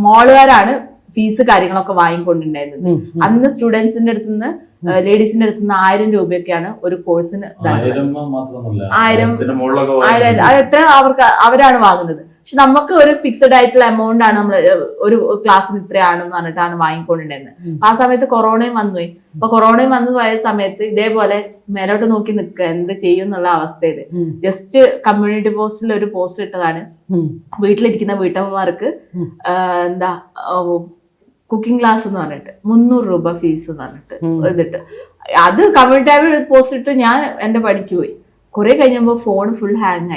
മോളുകാരാണ് ഫീസ് കാര്യങ്ങളൊക്കെ വാങ്ങിക്കൊണ്ടിരുന്നത്. അന്ന് സ്റ്റുഡൻസിന്റെ അടുത്ത് നിന്ന് ലേഡീസിന്റെ അടുത്ത് നിന്ന് 1000 രൂപയൊക്കെയാണ് ഒരു കോഴ്സിന്. 1000 അത് എത്ര അവരാണ് വാങ്ങുന്നത്. പക്ഷെ നമുക്ക് ഒരു ഫിക്സഡ് ആയിട്ടുള്ള എമൗണ്ട് ആണ് നമ്മൾ ഒരു ക്ലാസ്സിന് ഇത്രയാണെന്ന് പറഞ്ഞിട്ടാണ് വാങ്ങിക്കൊണ്ടിരുന്നത്. ആ സമയത്ത് കൊറോണയും വന്നുപോയി. അപ്പൊ കൊറോണയും വന്നു പോയ സമയത്ത് ഇതേപോലെ മേലോട്ട് നോക്കി നിൽക്കുക എന്ത് ചെയ്യും എന്നുള്ള അവസ്ഥയില് ജസ്റ്റ് കമ്മ്യൂണിറ്റി പോസ്റ്റിൽ ഒരു പോസ്റ്റ് ഇട്ടതാണ്, വീട്ടിലിരിക്കുന്ന വീട്ടമ്മമാർക്ക് കുക്കിംഗ് ക്ലാസ് എന്ന് പറഞ്ഞിട്ട് 300 രൂപ ഫീസ് എന്ന് പറഞ്ഞിട്ട് ഇതിട്ട് അത് കമ്മ്യൂണിറ്റി ടാബിൽ പോസ്റ്റ് ഇട്ട് ഞാൻ എന്റെ പണിക്ക് പോയി. കുറെ കഴിഞ്ഞപ്പോ ഫോൺ ഫുൾ ഹാങ്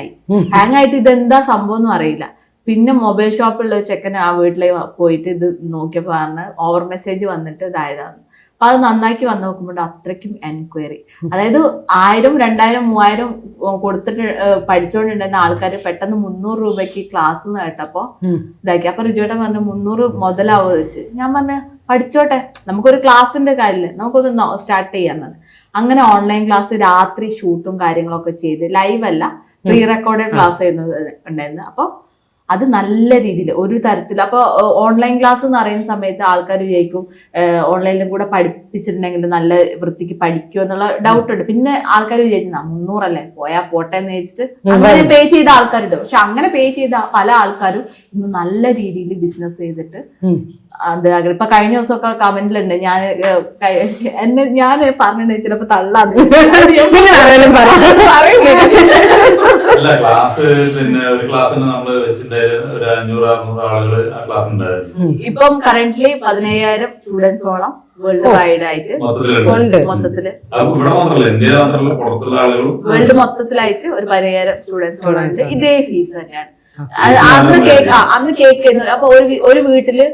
ആയിട്ട് ഇതെന്താ സംഭവം ഒന്നും അറിയില്ല. പിന്നെ മൊബൈൽ ഷോപ്പിലുള്ള ചെക്കൻ ആ വീട്ടിലേക്ക് പോയിട്ട് ഇത് നോക്കിയപ്പോ പറഞ്ഞ ഓവർ മെസ്സേജ് വന്നിട്ട് ഇതായതാണ്. അപ്പൊ അത് നന്നാക്കി വന്ന് നോക്കുമ്പോൾ അത്രയ്ക്കും എൻക്വയറി. അതായത് 1000, 2000, 3000 കൊടുത്തിട്ട് പഠിച്ചുകൊണ്ടിരുന്ന ആൾക്കാർ പെട്ടെന്ന് 300 രൂപയ്ക്ക് ക്ലാസ് കേട്ടപ്പോ ഇതാക്കി. അപ്പൊ റിജോട്ടൻ പറഞ്ഞു 300 മുതലാവോ വെച്ച്. ഞാൻ പറഞ്ഞു പഠിച്ചോട്ടെ, നമുക്കൊരു ക്ലാസ്സിന്റെ കാര്യമില്ല, നമുക്കൊന്ന് സ്റ്റാർട്ട് ചെയ്യാന്നാണ്. അങ്ങനെ ഓൺലൈൻ ക്ലാസ് രാത്രി ഷൂട്ടും കാര്യങ്ങളൊക്കെ ചെയ്ത്, ലൈവ് അല്ല പ്രീ റെക്കോർഡഡ് ക്ലാസ് ചെയ്യുന്നത് ഉണ്ടായിരുന്നു. അപ്പൊ അത് നല്ല രീതിയിൽ ഒരു തരത്തിൽ. അപ്പൊ ഓൺലൈൻ ക്ലാസ് എന്ന് പറയുന്ന സമയത്ത് ആൾക്കാർ വിചാരിക്കും ഓൺലൈനിലും കൂടെ പഠിപ്പിച്ചിട്ടുണ്ടെങ്കിൽ നല്ല വൃത്തിക്ക് പഠിക്കുമോ എന്നുള്ള ഡൗട്ട് ഉണ്ട്. പിന്നെ ആൾക്കാർ വിചാരിച്ചു 300 അല്ലേ പോയാ പോട്ടെ എന്ന് വെച്ചിട്ട് അങ്ങനെ പേ ചെയ്ത ആൾക്കാരുണ്ട്. പക്ഷെ അങ്ങനെ പേ ചെയ്ത പല ആൾക്കാരും ഇന്ന് നല്ല രീതിയിൽ ബിസിനസ് ചെയ്തിട്ട് അത് ഇപ്പൊ കഴിഞ്ഞ ദിവസമൊക്കെ കമന്റിലുണ്ട് ഞാൻ പറഞ്ഞിട്ടുണ്ടെങ്കിൽ ചിലപ്പോ തള്ളാന്ന് അല്ല ക്ലാസ്. പിന്നെ ഒരു ക്ലാസ്സിന് നമ്മള് വെച്ചിട്ട് ഒരു 500-600 ആളുകൾ ആ ക്ലാസ് ഉണ്ടായിരുന്നു. ഇപ്പം കറന്റ്ലി 15000 സ്റ്റുഡൻസോളം വേൾഡ് വൈഡ് ആയിട്ട് മൊത്തത്തില് ഇവിടെ മാത്രമല്ല ഇന്ത്യ മാത്രമല്ല പുറത്തുള്ള ആളുകളും വേൾഡ് മൊത്തത്തിലായിട്ട് ഒരു 15000 സ്റ്റുഡൻസോളം ഉണ്ട്. ഇതേ ഫീസ് തന്നെയാണ്. അന്ന് കേക്ക് അപ്പൊ ഒരു വീട്ടില്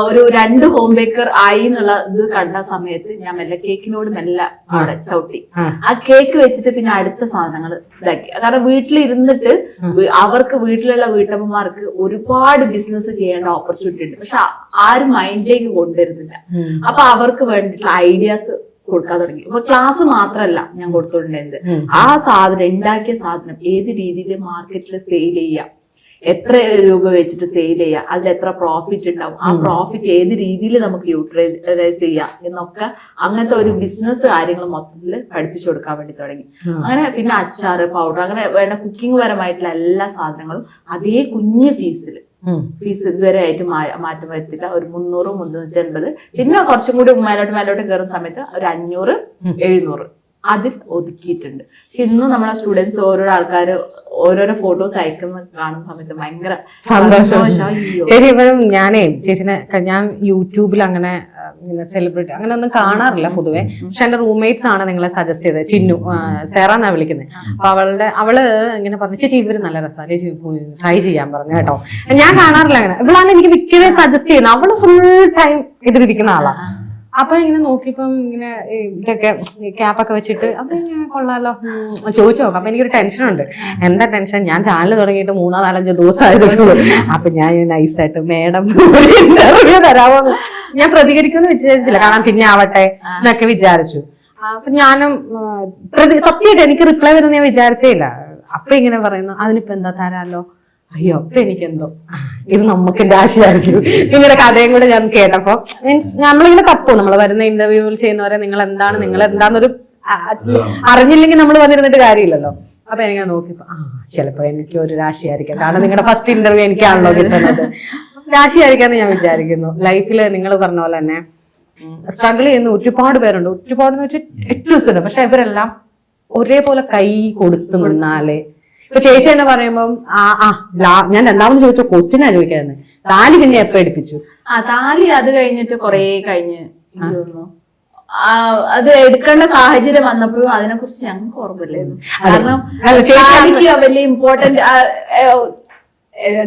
ഒരു 2 ഹോം ബേക്കർ ആയി എന്നുള്ള ഇത് കണ്ട സമയത്ത് ഞാൻ കേക്കിനോട് മെല്ലെ അവിടെ ചവിട്ടി. ആ കേക്ക് വെച്ചിട്ട് പിന്നെ അടുത്ത സാധനങ്ങൾ ഇതാക്കി. കാരണം വീട്ടിലിരുന്നിട്ട് അവർക്ക് വീട്ടിലുള്ള വീട്ടമ്മമാർക്ക് ഒരുപാട് ബിസിനസ് ചെയ്യേണ്ട ഓപ്പർച്യൂണിറ്റി ഉണ്ട്. പക്ഷെ ആരും മൈൻഡിലേക്ക് കൊണ്ടുവരുന്നില്ല. അപ്പൊ അവർക്ക് വേണ്ടിയിട്ടുള്ള ഐഡിയാസ് കൊടുക്കാൻ തുടങ്ങി. അപ്പൊ ക്ലാസ് മാത്രമല്ല ഞാൻ കൊടുത്തോണ്ടിരുന്നത്, ആ സാധനം ഉണ്ടാക്കിയ സാധനം ഏത് രീതിയിൽ മാർക്കറ്റിൽ സെയിൽ ചെയ്യാം, എത്ര രൂപ വെച്ചിട്ട് സെയിൽ ചെയ്യാം, അതിൽ എത്ര പ്രോഫിറ്റ് ഉണ്ടാവും, ആ പ്രോഫിറ്റ് ഏത് രീതിയിൽ നമുക്ക് യൂട്ടിലൈസ് ചെയ്യാം എന്നൊക്കെ അങ്ങനത്തെ ഒരു ബിസിനസ് കാര്യങ്ങൾ മൊത്തത്തിൽ പഠിപ്പിച്ചു കൊടുക്കാൻ വേണ്ടി തുടങ്ങി. അങ്ങനെ പിന്നെ അച്ചാറ്, പൗഡർ, അങ്ങനെ വേണ്ട കുക്കിംഗ് പരമായിട്ടുള്ള എല്ലാ സാധനങ്ങളും അതേ കുഞ്ഞ് ഫീസ് ഇതുവരെ ആയിട്ട് മാറ്റം വരുത്തില്ല. ഒരു 300, 350, പിന്നെ കുറച്ചും കൂടി മേലോട്ട് കയറുന്ന സമയത്ത് ഒരു 500, 700 അതിൽ ഒതുക്കിയിട്ടുണ്ട്. പക്ഷെ ഇന്നും നമ്മളെ സ്റ്റുഡൻസ് ഓരോരോ ആൾക്കാർ ഓരോരോ ഫോട്ടോസ് അയക്കുന്ന കാണുന്ന സമയത്ത് ഭയങ്കര സന്തോഷം. ചേച്ചി ഇപ്പം ഞാൻ യൂട്യൂബിൽ അങ്ങനെ സെലിബ്രിറ്റി അങ്ങനെ ഒന്നും കാണാറില്ല പൊതുവെ. പക്ഷെ എന്റെ റൂംമേറ്റ്സ് ആണ് നിങ്ങളെ സജസ്റ്റ് ചെയ്തത്. ചിന്നു സേറാന്നാ വിളിക്കുന്നത്. അപ്പൊ അവള് ഇങ്ങനെ പറഞ്ഞു ചേച്ചി ഇവര് നല്ല രസമാണ്, ചേച്ചി ട്രൈ ചെയ്യാൻ പറഞ്ഞു കേട്ടോ. ഞാൻ കാണാറില്ല അങ്ങനെ. ഇവളാണ് എനിക്ക് മിക്കവരെ സജസ്റ്റ് ചെയ്യുന്നത്. അവള് ഫുൾ ടൈം ഇതിലിരിക്കുന്ന ആളാ. അപ്പൊ ഇങ്ങനെ നോക്കിയപ്പം ഇങ്ങനെ ഇതൊക്കെ ക്യാപ്പൊക്കെ വെച്ചിട്ട് അപ്പൊ ഇങ്ങനെ കൊള്ളാലോ ചോദിച്ചു നോക്കാം. അപ്പൊ എനിക്കൊരു ടെൻഷനുണ്ട്. എന്താ ടെൻഷൻ, ഞാൻ ചാനൽ തുടങ്ങിയിട്ട് 3-4-5 ദിവസം ആയതുള്ളൂ. അപ്പൊ ഞാൻ നൈസായിട്ട് മേഡം ഇന്റർവ്യൂ തരാമോ, ഞാൻ പ്രതികരിക്കുമെന്ന് വിചാരിച്ചില്ല, കാരണം പിന്നെ ആവട്ടെ എന്നൊക്കെ വിചാരിച്ചു. അപ്പൊ ഞാനും സത്യമായിട്ട് എനിക്ക് റിപ്ലൈ വരുമെന്ന് ഞാൻ വിചാരിച്ചേ ഇല്ല. അപ്പൊ ഇങ്ങനെ പറയുന്നു അതിനിപ്പോ എന്താ തരാലോ. അയ്യോ അപ്പൊ എനിക്കെന്തോ ഇത് നമുക്ക് രാശിയായിരിക്കും. നിങ്ങളുടെ കഥയും കൂടെ ഞാൻ കേട്ടപ്പോ മീൻസ് നമ്മളിങ്ങനെ തപ്പും, നമ്മൾ വരുന്ന ഇന്റർവ്യൂവിൽ ചെയ്യുന്നവരെ നിങ്ങൾ എന്താന്നൊരു അറിഞ്ഞില്ലെങ്കിൽ നമ്മൾ വന്നിരുന്നിട്ട് കാര്യമില്ലല്ലോ. അപ്പൊ എനിക്ക് നോക്കിയപ്പോ ചിലപ്പോ എനിക്ക് ഒരു രാശിയായിരിക്കാം, കാരണം നിങ്ങളുടെ ഫസ്റ്റ് ഇന്റർവ്യൂ എനിക്കാണല്ലോ കിട്ടുന്നത്. രാശിയായിരിക്കാന്ന് ഞാൻ വിചാരിക്കുന്നു. ലൈഫില് നിങ്ങൾ പറഞ്ഞ പോലെ തന്നെ സ്ട്രഗിൾ ചെയ്യുന്ന ഒരുപാട് പേരുണ്ട്. ഒരുപാടെന്ന് വെച്ചാൽ ഏറ്റവും സ്ഥലം. പക്ഷെ ഇവരെല്ലാം ഒരേപോലെ കൈ കൊടുത്തു നിന്നാലേ. ഇപ്പൊ ചേച്ചി തന്നെ പറയുമ്പം ഞാൻ രണ്ടാമത് ചോദിച്ച ക്വസ്റ്റ്യനാ ചോദിക്കായിരുന്നു, താലി പിന്നെ എപ്പോ എടുപ്പിച്ചു? താലി അത് കഴിഞ്ഞിട്ട് കൊറേ കഴിഞ്ഞ് എനിക്ക് തോന്നുന്നു അത് എടുക്കേണ്ട സാഹചര്യം വന്നപ്പോഴും അതിനെ കുറിച്ച് ഞങ്ങൾക്ക് ഓർമ്മയില്ലായിരുന്നു. കാരണം താലിക്ക് വലിയ ഇമ്പോർട്ടന്റ്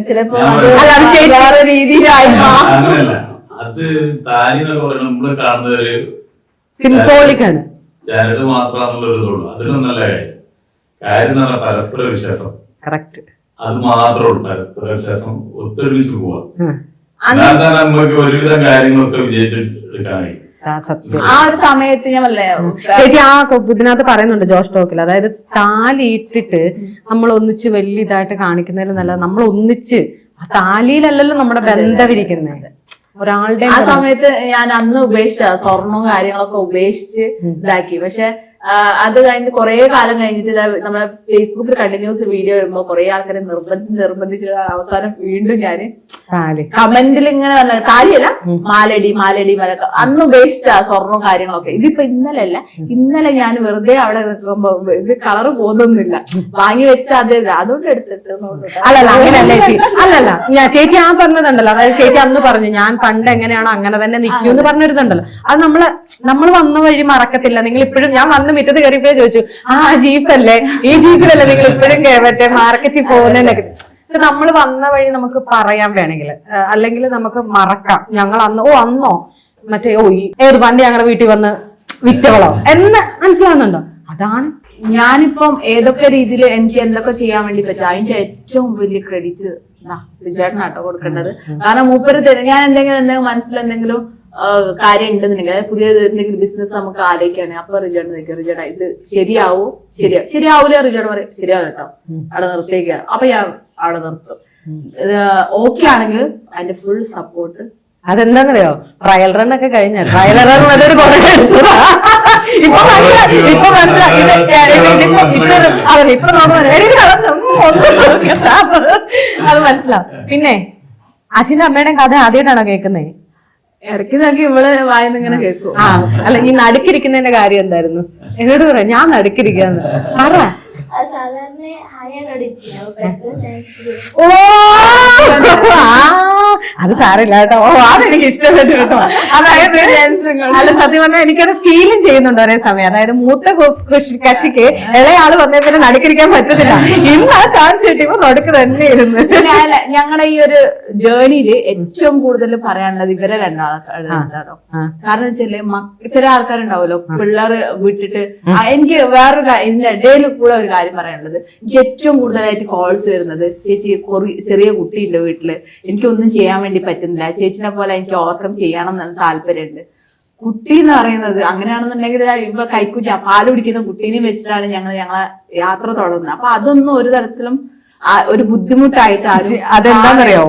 ചിലപ്പോ വേറെ രീതിയിലായി. അത് താലി എന്നൊക്കെ പറയുന്നത് നമ്മള് കാണുന്ന ഒരു സിംബോളിക് ആണ്, ചരട് മാത്രമാണെന്നുള്ളൊരു അതിലൊന്നല്ല കാര്യം എന്ന് പറഞ്ഞാൽ പരസ്പര വിശ്വാസം. കറക്റ്റ്. അത് മാത്രമേ ഉള്ളൂ, പരസ്പര വിശ്വാസം, ഒത്തൊരുമിച്ച് പോവാ. അല്ലാതെ നമുക്ക് ഒരുവിധം കാര്യങ്ങളൊക്കെ വിജയിച്ചെടുക്കാൻ കഴിയും. ആ ഒരു സമയത്ത് ഞാൻ ചേച്ചി ആ ഇതിനകത്ത് പറയുന്നുണ്ട് ജോഷ് ടോക്കിൽ, അതായത് താലി ഇട്ടിട്ട് നമ്മൾ ഒന്നിച്ച് വലിയ ഇതായിട്ട് കാണിക്കുന്നതിൽ നല്ല നമ്മൾ ഒന്നിച്ച് താലിയിലല്ലല്ലോ നമ്മുടെ ബന്ധം ഇരിക്കുന്നത് ഒരാളുടെ. ആ സമയത്ത് ഞാൻ അന്ന് ഉപേക്ഷിച്ച സ്വർണവും കാര്യങ്ങളൊക്കെ ഉപേക്ഷിച്ച് ഇതാക്കി. പക്ഷെ അത് കഴിഞ്ഞിട്ട് കുറെ കാലം കഴിഞ്ഞിട്ട് നമ്മളെ ഫേസ്ബുക്കിൽ കണ്ടിന്യൂസ് വീഡിയോ ഇടുമ്പോ കുറെ ആൾക്കാരെ നിർബന്ധിച്ചിട്ട് അവസാനം വീണ്ടും ഞാന് കമന്റിൽ ഇങ്ങനെ പറഞ്ഞ താലിയല്ല മാലടി മലക്ക അന്ന് ഉപേക്ഷിച്ച സ്വർണവും കാര്യങ്ങളൊക്കെ. ഇതിപ്പോ ഇന്നലെ ഞാൻ വെറുതെ അവിടെ നിൽക്കുമ്പോ ഇത് കളറ് പോകുന്നൊന്നുമില്ല, വാങ്ങി വെച്ച അതേ അതുകൊണ്ട് എടുത്തിട്ട്. അല്ലല്ല അങ്ങനെയല്ല ചേച്ചി, അല്ലല്ല ഞാൻ ചേച്ചി ആ പറഞ്ഞതുണ്ടല്ലോ, അതായത് ചേച്ചി അന്ന് പറഞ്ഞു ഞാൻ പണ്ട് എങ്ങനെയാണോ അങ്ങനെ തന്നെ നിൽക്കും എന്ന് പറഞ്ഞിരുന്നുണ്ടല്ലോ. അത് നമ്മൾ വന്ന വഴി മറക്കത്തില്ല. നിങ്ങൾ ഇപ്പോഴും ഞാൻ വന്ന് മിറ്റത്ത് കയറിയപ്പോഴേ ചോദിച്ചു, ജീപ്പല്ലേ, ഈ ജീപ്പിലല്ലേ നിങ്ങൾ ഇപ്പോഴും മറ്റേ മാർക്കറ്റിൽ പോകുന്നതിനൊക്കെ. പക്ഷെ നമ്മൾ വന്ന വഴി നമുക്ക് പറയാൻ വേണമെങ്കിൽ, അല്ലെങ്കിൽ നമുക്ക് മറക്കാം. ഞങ്ങൾ അന്നോ മറ്റേ ഏത് വണ്ടി ഞങ്ങളുടെ വീട്ടിൽ വന്ന് വിറ്റവളോ എന്ന് മനസ്സിലാവുന്നുണ്ടോ? അതാണ് ഞാനിപ്പം ഏതൊക്കെ രീതിയിൽ എനിക്ക് എന്തൊക്കെ ചെയ്യാൻ വേണ്ടി പറ്റും അതിന്റെ ഏറ്റവും വലിയ ക്രെഡിറ്റ് റിജേട്ടനാട്ടോ കൊടുക്കേണ്ടത്. കാരണം മൂപ്പര് ഞാൻ എന്തെങ്കിലും മനസ്സിലെന്തെങ്കിലും കാര്യം ഉണ്ടെന്നുണ്ടെങ്കിൽ, അതായത് പുതിയ എന്തെങ്കിലും ബിസിനസ് നമുക്ക് ആലോചിക്കുകയാണെങ്കിൽ അപ്പൊ റിജേട്ടൻ നിൽക്കുക, റിജേട്ടാ ഇത് ശരിയാവൂല റിജേട്ടൻ പറയും ശരിയാവില്ല കേട്ടോ, അവിടെ നിർത്തിയേക്കുക. അപ്പൊ ഞാൻ അവിടെ നിർത്തും. ഓക്കെ ആണെങ്കിൽ അതിന്റെ ഫുൾ സപ്പോർട്ട്. അതെന്താന്നറിയോ, ട്രയൽ റൺ ഒക്കെ കഴിഞ്ഞ ട്രയൽ റൺ അതൊരു കുറെ അത് മനസ്സിലാവും. പിന്നെ അശ്വിന്റെ അമ്മയുടെ കഥ ആദ്യമായിട്ടാണോ കേൾക്കുന്നേ? ഇടയ്ക്ക് നോക്കി ഇവള് വായന്ന് ഇങ്ങനെ കേൾക്കും. അല്ല ഈ നടുക്കിരിക്കുന്നതിന്റെ കാര്യം എന്തായിരുന്നു? എന്നോട് പറയാം ഞാൻ നടുക്കിരിക്കാന്ന് പറ. അത് സാറില്ല കേട്ടോ. അതെനിക്ക് ഇഷ്ടപ്പെട്ടു കേട്ടോ. അതായത് അല്ല സത്യം പറഞ്ഞാൽ എനിക്കത് ഫീലും ചെയ്യുന്നുണ്ട് ഒരേ സമയം. അതായത് മൂത്ത കക്ഷിക്ക് ഇളയാള് വന്നേ പിന്നെ നടുക്കിരിക്കാൻ പറ്റത്തില്ല. ഇന്ന് ആ ചാൻസ് കിട്ടിയപ്പോ നടുക്ക് തന്നെ ഇരുന്ന്. ഞങ്ങളുടെ ഈ ഒരു ജേർണിയില് ഏറ്റവും കൂടുതൽ പറയാനുള്ളത് ഇവരെ രണ്ടാൾക്കാരാണോ. കാരണം വെച്ചാല് ചില ആൾക്കാരുണ്ടാവുമല്ലോ പിള്ളേർ വിട്ടിട്ട്. എനിക്ക് വേറൊരു ഇതിന്റെ ഇടയിൽ കൂടെ ഒരു കാര്യം പറയാനുള്ളത്, എനിക്ക് ഏറ്റവും കൂടുതലായിട്ട് കോൾസ് വരുന്നത്, ചേച്ചി ചെറിയ കുട്ടിയുണ്ട് വീട്ടില്, എനിക്കൊന്നും ചെയ്യാൻ വേണ്ടി പറ്റുന്നില്ല, ചേച്ചിനെ പോലെ എനിക്ക് ഓവർകം ചെയ്യണം എന്ന് താല്പര്യമുണ്ട്. കുട്ടി എന്ന് പറയുന്നത് അങ്ങനെയാണെന്നുണ്ടെങ്കിൽ ഇപ്പൊ കൈക്കുറ്റ പാല് കുടിക്കുന്ന കുട്ടീനെ വെച്ചിട്ടാണ് ഞങ്ങളെ യാത്ര തുടങ്ങുന്നത്. അപ്പൊ അതൊന്നും ഒരു തരത്തിലും ഒരു ബുദ്ധിമുട്ടായിട്ട് അതെന്താണെന്നറിയോ,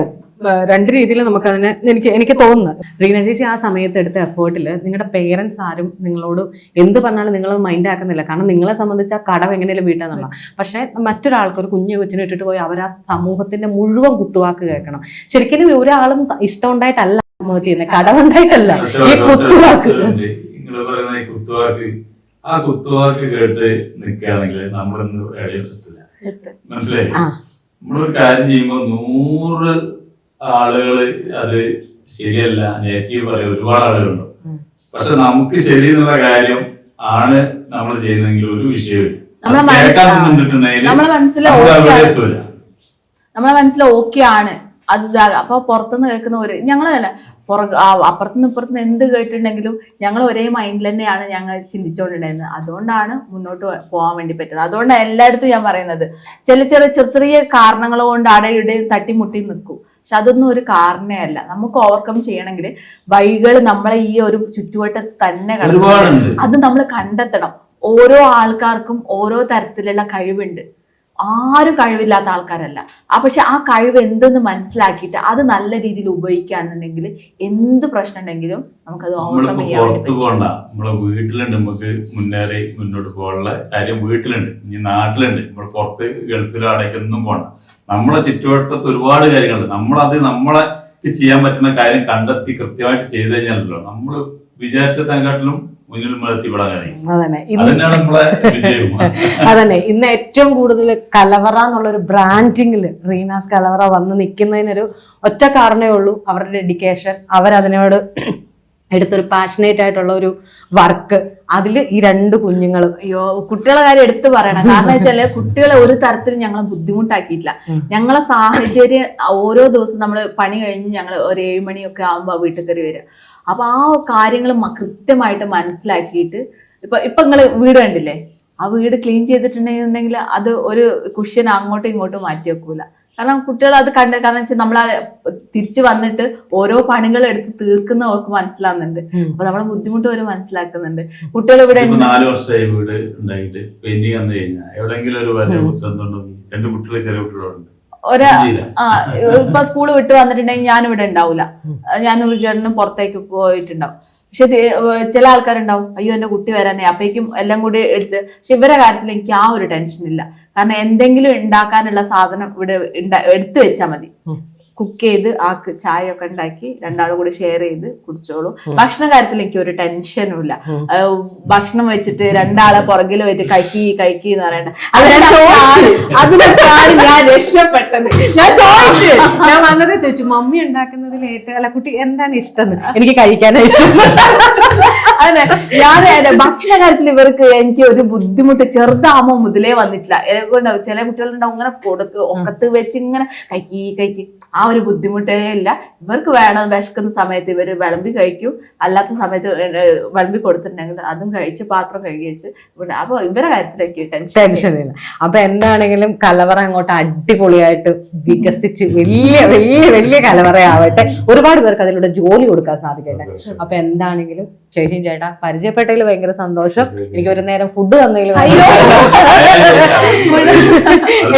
രണ്ട് രീതിയിൽ നമുക്ക് അതിനെ എനിക്ക് തോന്നുന്നു. റീന ചേച്ചി ആ സമയത്ത് എടുത്ത എഫേർട്ടിൽ നിങ്ങളുടെ പേരൻസ് ആരും നിങ്ങളോട് എന്ത് പറഞ്ഞാലും നിങ്ങൾ മൈൻഡ് ആക്കുന്നില്ല. കാരണം നിങ്ങളെ സംബന്ധിച്ച് ആ കടം എങ്ങനെയും വീട്ടാന്നുള്ള. പക്ഷെ മറ്റൊരാൾക്ക് ഒരു കുഞ്ഞു കൊച്ചിനെ ഇട്ടിട്ട് പോയി അവർ ആ സമൂഹത്തിന്റെ മുഴുവൻ കുത്തുവാക്ക് കേൾക്കണം. ശരിക്കും ഒരാളും ഇഷ്ടം ഉണ്ടായിട്ടല്ല ചെയ്യുന്നത്, കടമുണ്ടായിട്ടല്ല ഈ കുത്തുവാക്ക്. ആ കുത്തുവാക്ക് കേട്ട് നിൽക്കുകയാണെങ്കിൽ നമ്മളൊന്നും മനസ്സിലായി. നമ്മളൊരു കാര്യം ചെയ്യുമ്പോ 100 ആളുകള് അത് ശരിയല്ല നെഗറ്റീവ് പറയും, ഒരുപാട് ആളുകളുണ്ട്. പക്ഷെ നമുക്ക് ശരി എന്നുള്ള കാര്യം ആണ് നമ്മൾ ചെയ്യുന്നതെങ്കിൽ ഒരു വിഷയമില്ല. നമ്മളെ മനസ്സിൽ ഓക്കെ ആണ് അത്. അപ്പൊ പുറത്തുനിന്ന് കേൾക്കുന്ന ഞങ്ങള് തന്നെ അപ്പുറത്തുനിന്ന് ഇപ്പുറത്തുനിന്ന് എന്ത് കേട്ടിട്ടുണ്ടെങ്കിലും ഞങ്ങൾ ഒരേ മൈൻഡിൽ തന്നെയാണ് ഞങ്ങൾ ചിന്തിച്ചുകൊണ്ടിരുന്നത്. അതുകൊണ്ടാണ് മുന്നോട്ട് പോകാൻ വേണ്ടി പറ്റുന്നത്. അതുകൊണ്ടാണ് എല്ലായിടത്തും ഞാൻ പറയുന്നത്, ചെറിയ കാരണങ്ങൾ കൊണ്ട് അടയുടെയും തട്ടിമുട്ടി നിൽക്കും. പക്ഷെ അതൊന്നും ഒരു കാരണേ അല്ല. നമുക്ക് ഓവർകം ചെയ്യണമെങ്കിൽ വഴികൾ നമ്മളെ ഈ ഒരു ചുറ്റുവട്ടത്ത് തന്നെ കിടക്കും. അത് നമ്മൾ കണ്ടെത്തണം. ഓരോ ആൾക്കാർക്കും ഓരോ തരത്തിലുള്ള കഴിവുണ്ട്. ആരും കഴിവില്ലാത്ത ആൾക്കാരല്ല. പക്ഷെ ആ കഴിവ് എന്തെന്ന് മനസ്സിലാക്കിയിട്ട് അത് നല്ല രീതിയിൽ ഉപയോഗിക്കുകയാണെന്നുണ്ടെങ്കിൽ എന്ത് പ്രശ്നം ഉണ്ടെങ്കിലും നമുക്കത് ഓവർകം ചെയ്യാൻ പുറത്തു പോകണ്ട. നമ്മളെ വീട്ടിലുണ്ട്, നമുക്ക് മുന്നേറി മുന്നോട്ട് പോകാനുള്ള കാര്യം വീട്ടിലുണ്ട്, ഇനി നാട്ടിലുണ്ട്. നമ്മൾ പുറത്ത് ഗൾഫിലോ അടയ്ക്കൊന്നും പോകണ്ട. നമ്മളെ ചുറ്റുവട്ടത്ത് ഒരുപാട് കാര്യങ്ങളുണ്ട്. നമ്മളത് നമ്മളെ ചെയ്യാൻ പറ്റുന്ന കാര്യം കണ്ടെത്തി കൃത്യമായിട്ട് ചെയ്തു കഴിഞ്ഞാലല്ലോ നമ്മൾ വിചാരിച്ചതിനെക്കാട്ടിലും മുന്നിൽ നമ്മൾ എത്തിപ്പെടാൻ കഴിയും. അതന്നെ അതന്നെയാണ് നമ്മളെ വിജയം. അതന്നെ ഇന്ന് ഏറ്റവും കൂടുതൽ കലവറ എന്നുള്ളൊരു ബ്രാൻഡിങ്ങിൽ റീനാസ് കലവറ വന്ന് നിൽക്കുന്നതിനൊരു ഒറ്റ കാരണമേ ഉള്ളൂ, അവരുടെ ഡെഡിക്കേഷൻ. അവരതിനോട് എടുത്തൊരു പാഷനേറ്റ് ആയിട്ടുള്ള ഒരു വർക്ക്. അതിൽ ഈ 2 കുഞ്ഞുങ്ങൾ, അയ്യോ കുട്ടികളെ കാര്യം എടുത്തു പറയണം. കാരണം വെച്ചാല് കുട്ടികളെ ഒരു തരത്തിലും ഞങ്ങളെ ബുദ്ധിമുട്ടാക്കിയിട്ടില്ല. ഞങ്ങളെ സാഹചര്യം ഓരോ ദിവസം നമ്മൾ പണി കഴിഞ്ഞ് ഞങ്ങൾ ഒരു 7 മണിയൊക്കെ ആകുമ്പോൾ വീട്ടിൽ കയറി വരിക. അപ്പൊ ആ കാര്യങ്ങൾ കൃത്യമായിട്ട് മനസ്സിലാക്കിയിട്ട് ഇപ്പൊ നിങ്ങള് വീട് കണ്ടില്ലേ, ആ വീട് ക്ലീൻ ചെയ്തിട്ടുണ്ടെങ്കിൽ അത് ഒരു കുഷ്യൻ അങ്ങോട്ടും ഇങ്ങോട്ടും മാറ്റി വെക്കൂല. കാരണം കുട്ടികൾ അത് കാരണം വെച്ചാൽ നമ്മളെ തിരിച്ചു വന്നിട്ട് ഓരോ പണികൾ എടുത്ത് തീർക്കുന്ന അവർക്ക് മനസ്സിലാവുന്നുണ്ട്. അപ്പൊ നമ്മളെ ബുദ്ധിമുട്ട് അവർ മനസ്സിലാക്കുന്നുണ്ട്. കുട്ടികൾ ഇവിടെ 4 വർഷമായി വീട് ഉണ്ടായിട്ട് പെയിന്റിങ് വന്നു കഴിഞ്ഞാൽ എവിടെയെങ്കിലും ഒരു വലിയ ബുദ്ധിമുട്ടുണ്ടോ? 2 കുട്ടികൾ ചെറിയ കുട്ടികളുണ്ട്. ഇപ്പൊ സ്കൂള് വിട്ട് വന്നിട്ടുണ്ടെങ്കിൽ ഞാനിവിടെ ഉണ്ടാവില്ല, ഞാനൊരു ചേട്ടനും പുറത്തേക്ക് പോയിട്ടുണ്ടാവും. പക്ഷെ ചില ആൾക്കാരുണ്ടാവും, അയ്യോ എന്റെ കുട്ടി വരാനേ, അപ്പേക്കും എല്ലാം കൂടി എടുത്ത്. പക്ഷെ ഇവരുടെ കാര്യത്തിൽ എനിക്ക് ആ ഒരു ടെൻഷൻ ഇല്ല. കാരണം എന്തെങ്കിലും ഉണ്ടാക്കാനുള്ള സാധനം ഇവിടെ എടുത്തു വെച്ചാൽ മതി. കുക്ക് ചെയ്ത് ആക്ക് ചായ ഒക്കെ ഉണ്ടാക്കി 2 ആളും കൂടി ഷെയർ ചെയ്ത് കുടിച്ചോളൂ. ഭക്ഷണ കാര്യത്തിൽ എനിക്ക് ഒരു ടെൻഷനും ഇല്ല. ഭക്ഷണം വെച്ചിട്ട് 2 ആളെ പുറകിൽ വെച്ച് കഴിക്കി എന്ന് പറയണ്ട. അതിനൊക്കെയാണ് ഞാൻ രക്ഷപ്പെട്ടത്. ഞാൻ വന്നത് ചോദിച്ചു, മമ്മി ഉണ്ടാക്കുന്നതിൽ ഏറ്റവും അല്ല കുട്ടി എന്താണ് ഇഷ്ടം? എനിക്ക് കഴിക്കാനാണ് ഇഷ്ടം. അതെ, ഞാൻ ഭക്ഷണ കാര്യത്തിൽ ഇവർക്ക് എനിക്ക് ഒരു ബുദ്ധിമുട്ട് ചെറുതാമോ മുതലേ വന്നിട്ടില്ല. ചില കുട്ടികളുണ്ടാവും ഇങ്ങനെ കൊടുക്ക് ഒക്കത്ത് വെച്ച് ഇങ്ങനെ കഴിക്കി ആ ഒരു ബുദ്ധിമുട്ടേ ഇല്ല. ഇവർക്ക് വേണം വിശക്കുന്ന സമയത്ത് ഇവർ വിളമ്പി കഴിക്കും, അല്ലാത്ത സമയത്ത് വിളമ്പി കൊടുത്തിട്ടുണ്ടെങ്കിൽ അതും കഴിച്ച് പാത്രം കഴുകി വെച്ച്. അപ്പൊ ഇവരുടെ കാര്യത്തിലേക്ക് ടെൻഷൻ ഇല്ല. അപ്പൊ എന്താണെങ്കിലും കലവറ അങ്ങോട്ട് അടിപൊളിയായിട്ട് വികസിച്ച് വലിയ വലിയ വലിയ കലവറയാവട്ടെ. ഒരുപാട് പേർക്ക് അതിലൂടെ ജോലി കൊടുക്കാൻ സാധിക്കട്ടെ. അപ്പൊ എന്താണെങ്കിലും ചേച്ചിയും ചേട്ടാ പരിചയപ്പെട്ടതിൽ ഭയങ്കര സന്തോഷം. എനിക്ക് ഒരു നേരം ഫുഡ് തന്നതിൽ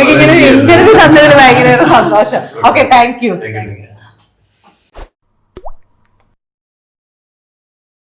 എനിക്കിങ്ങനെ ഇന്റർവ്യൂ തന്നതിൽ ഭയങ്കര സന്തോഷം. Okay, thank you.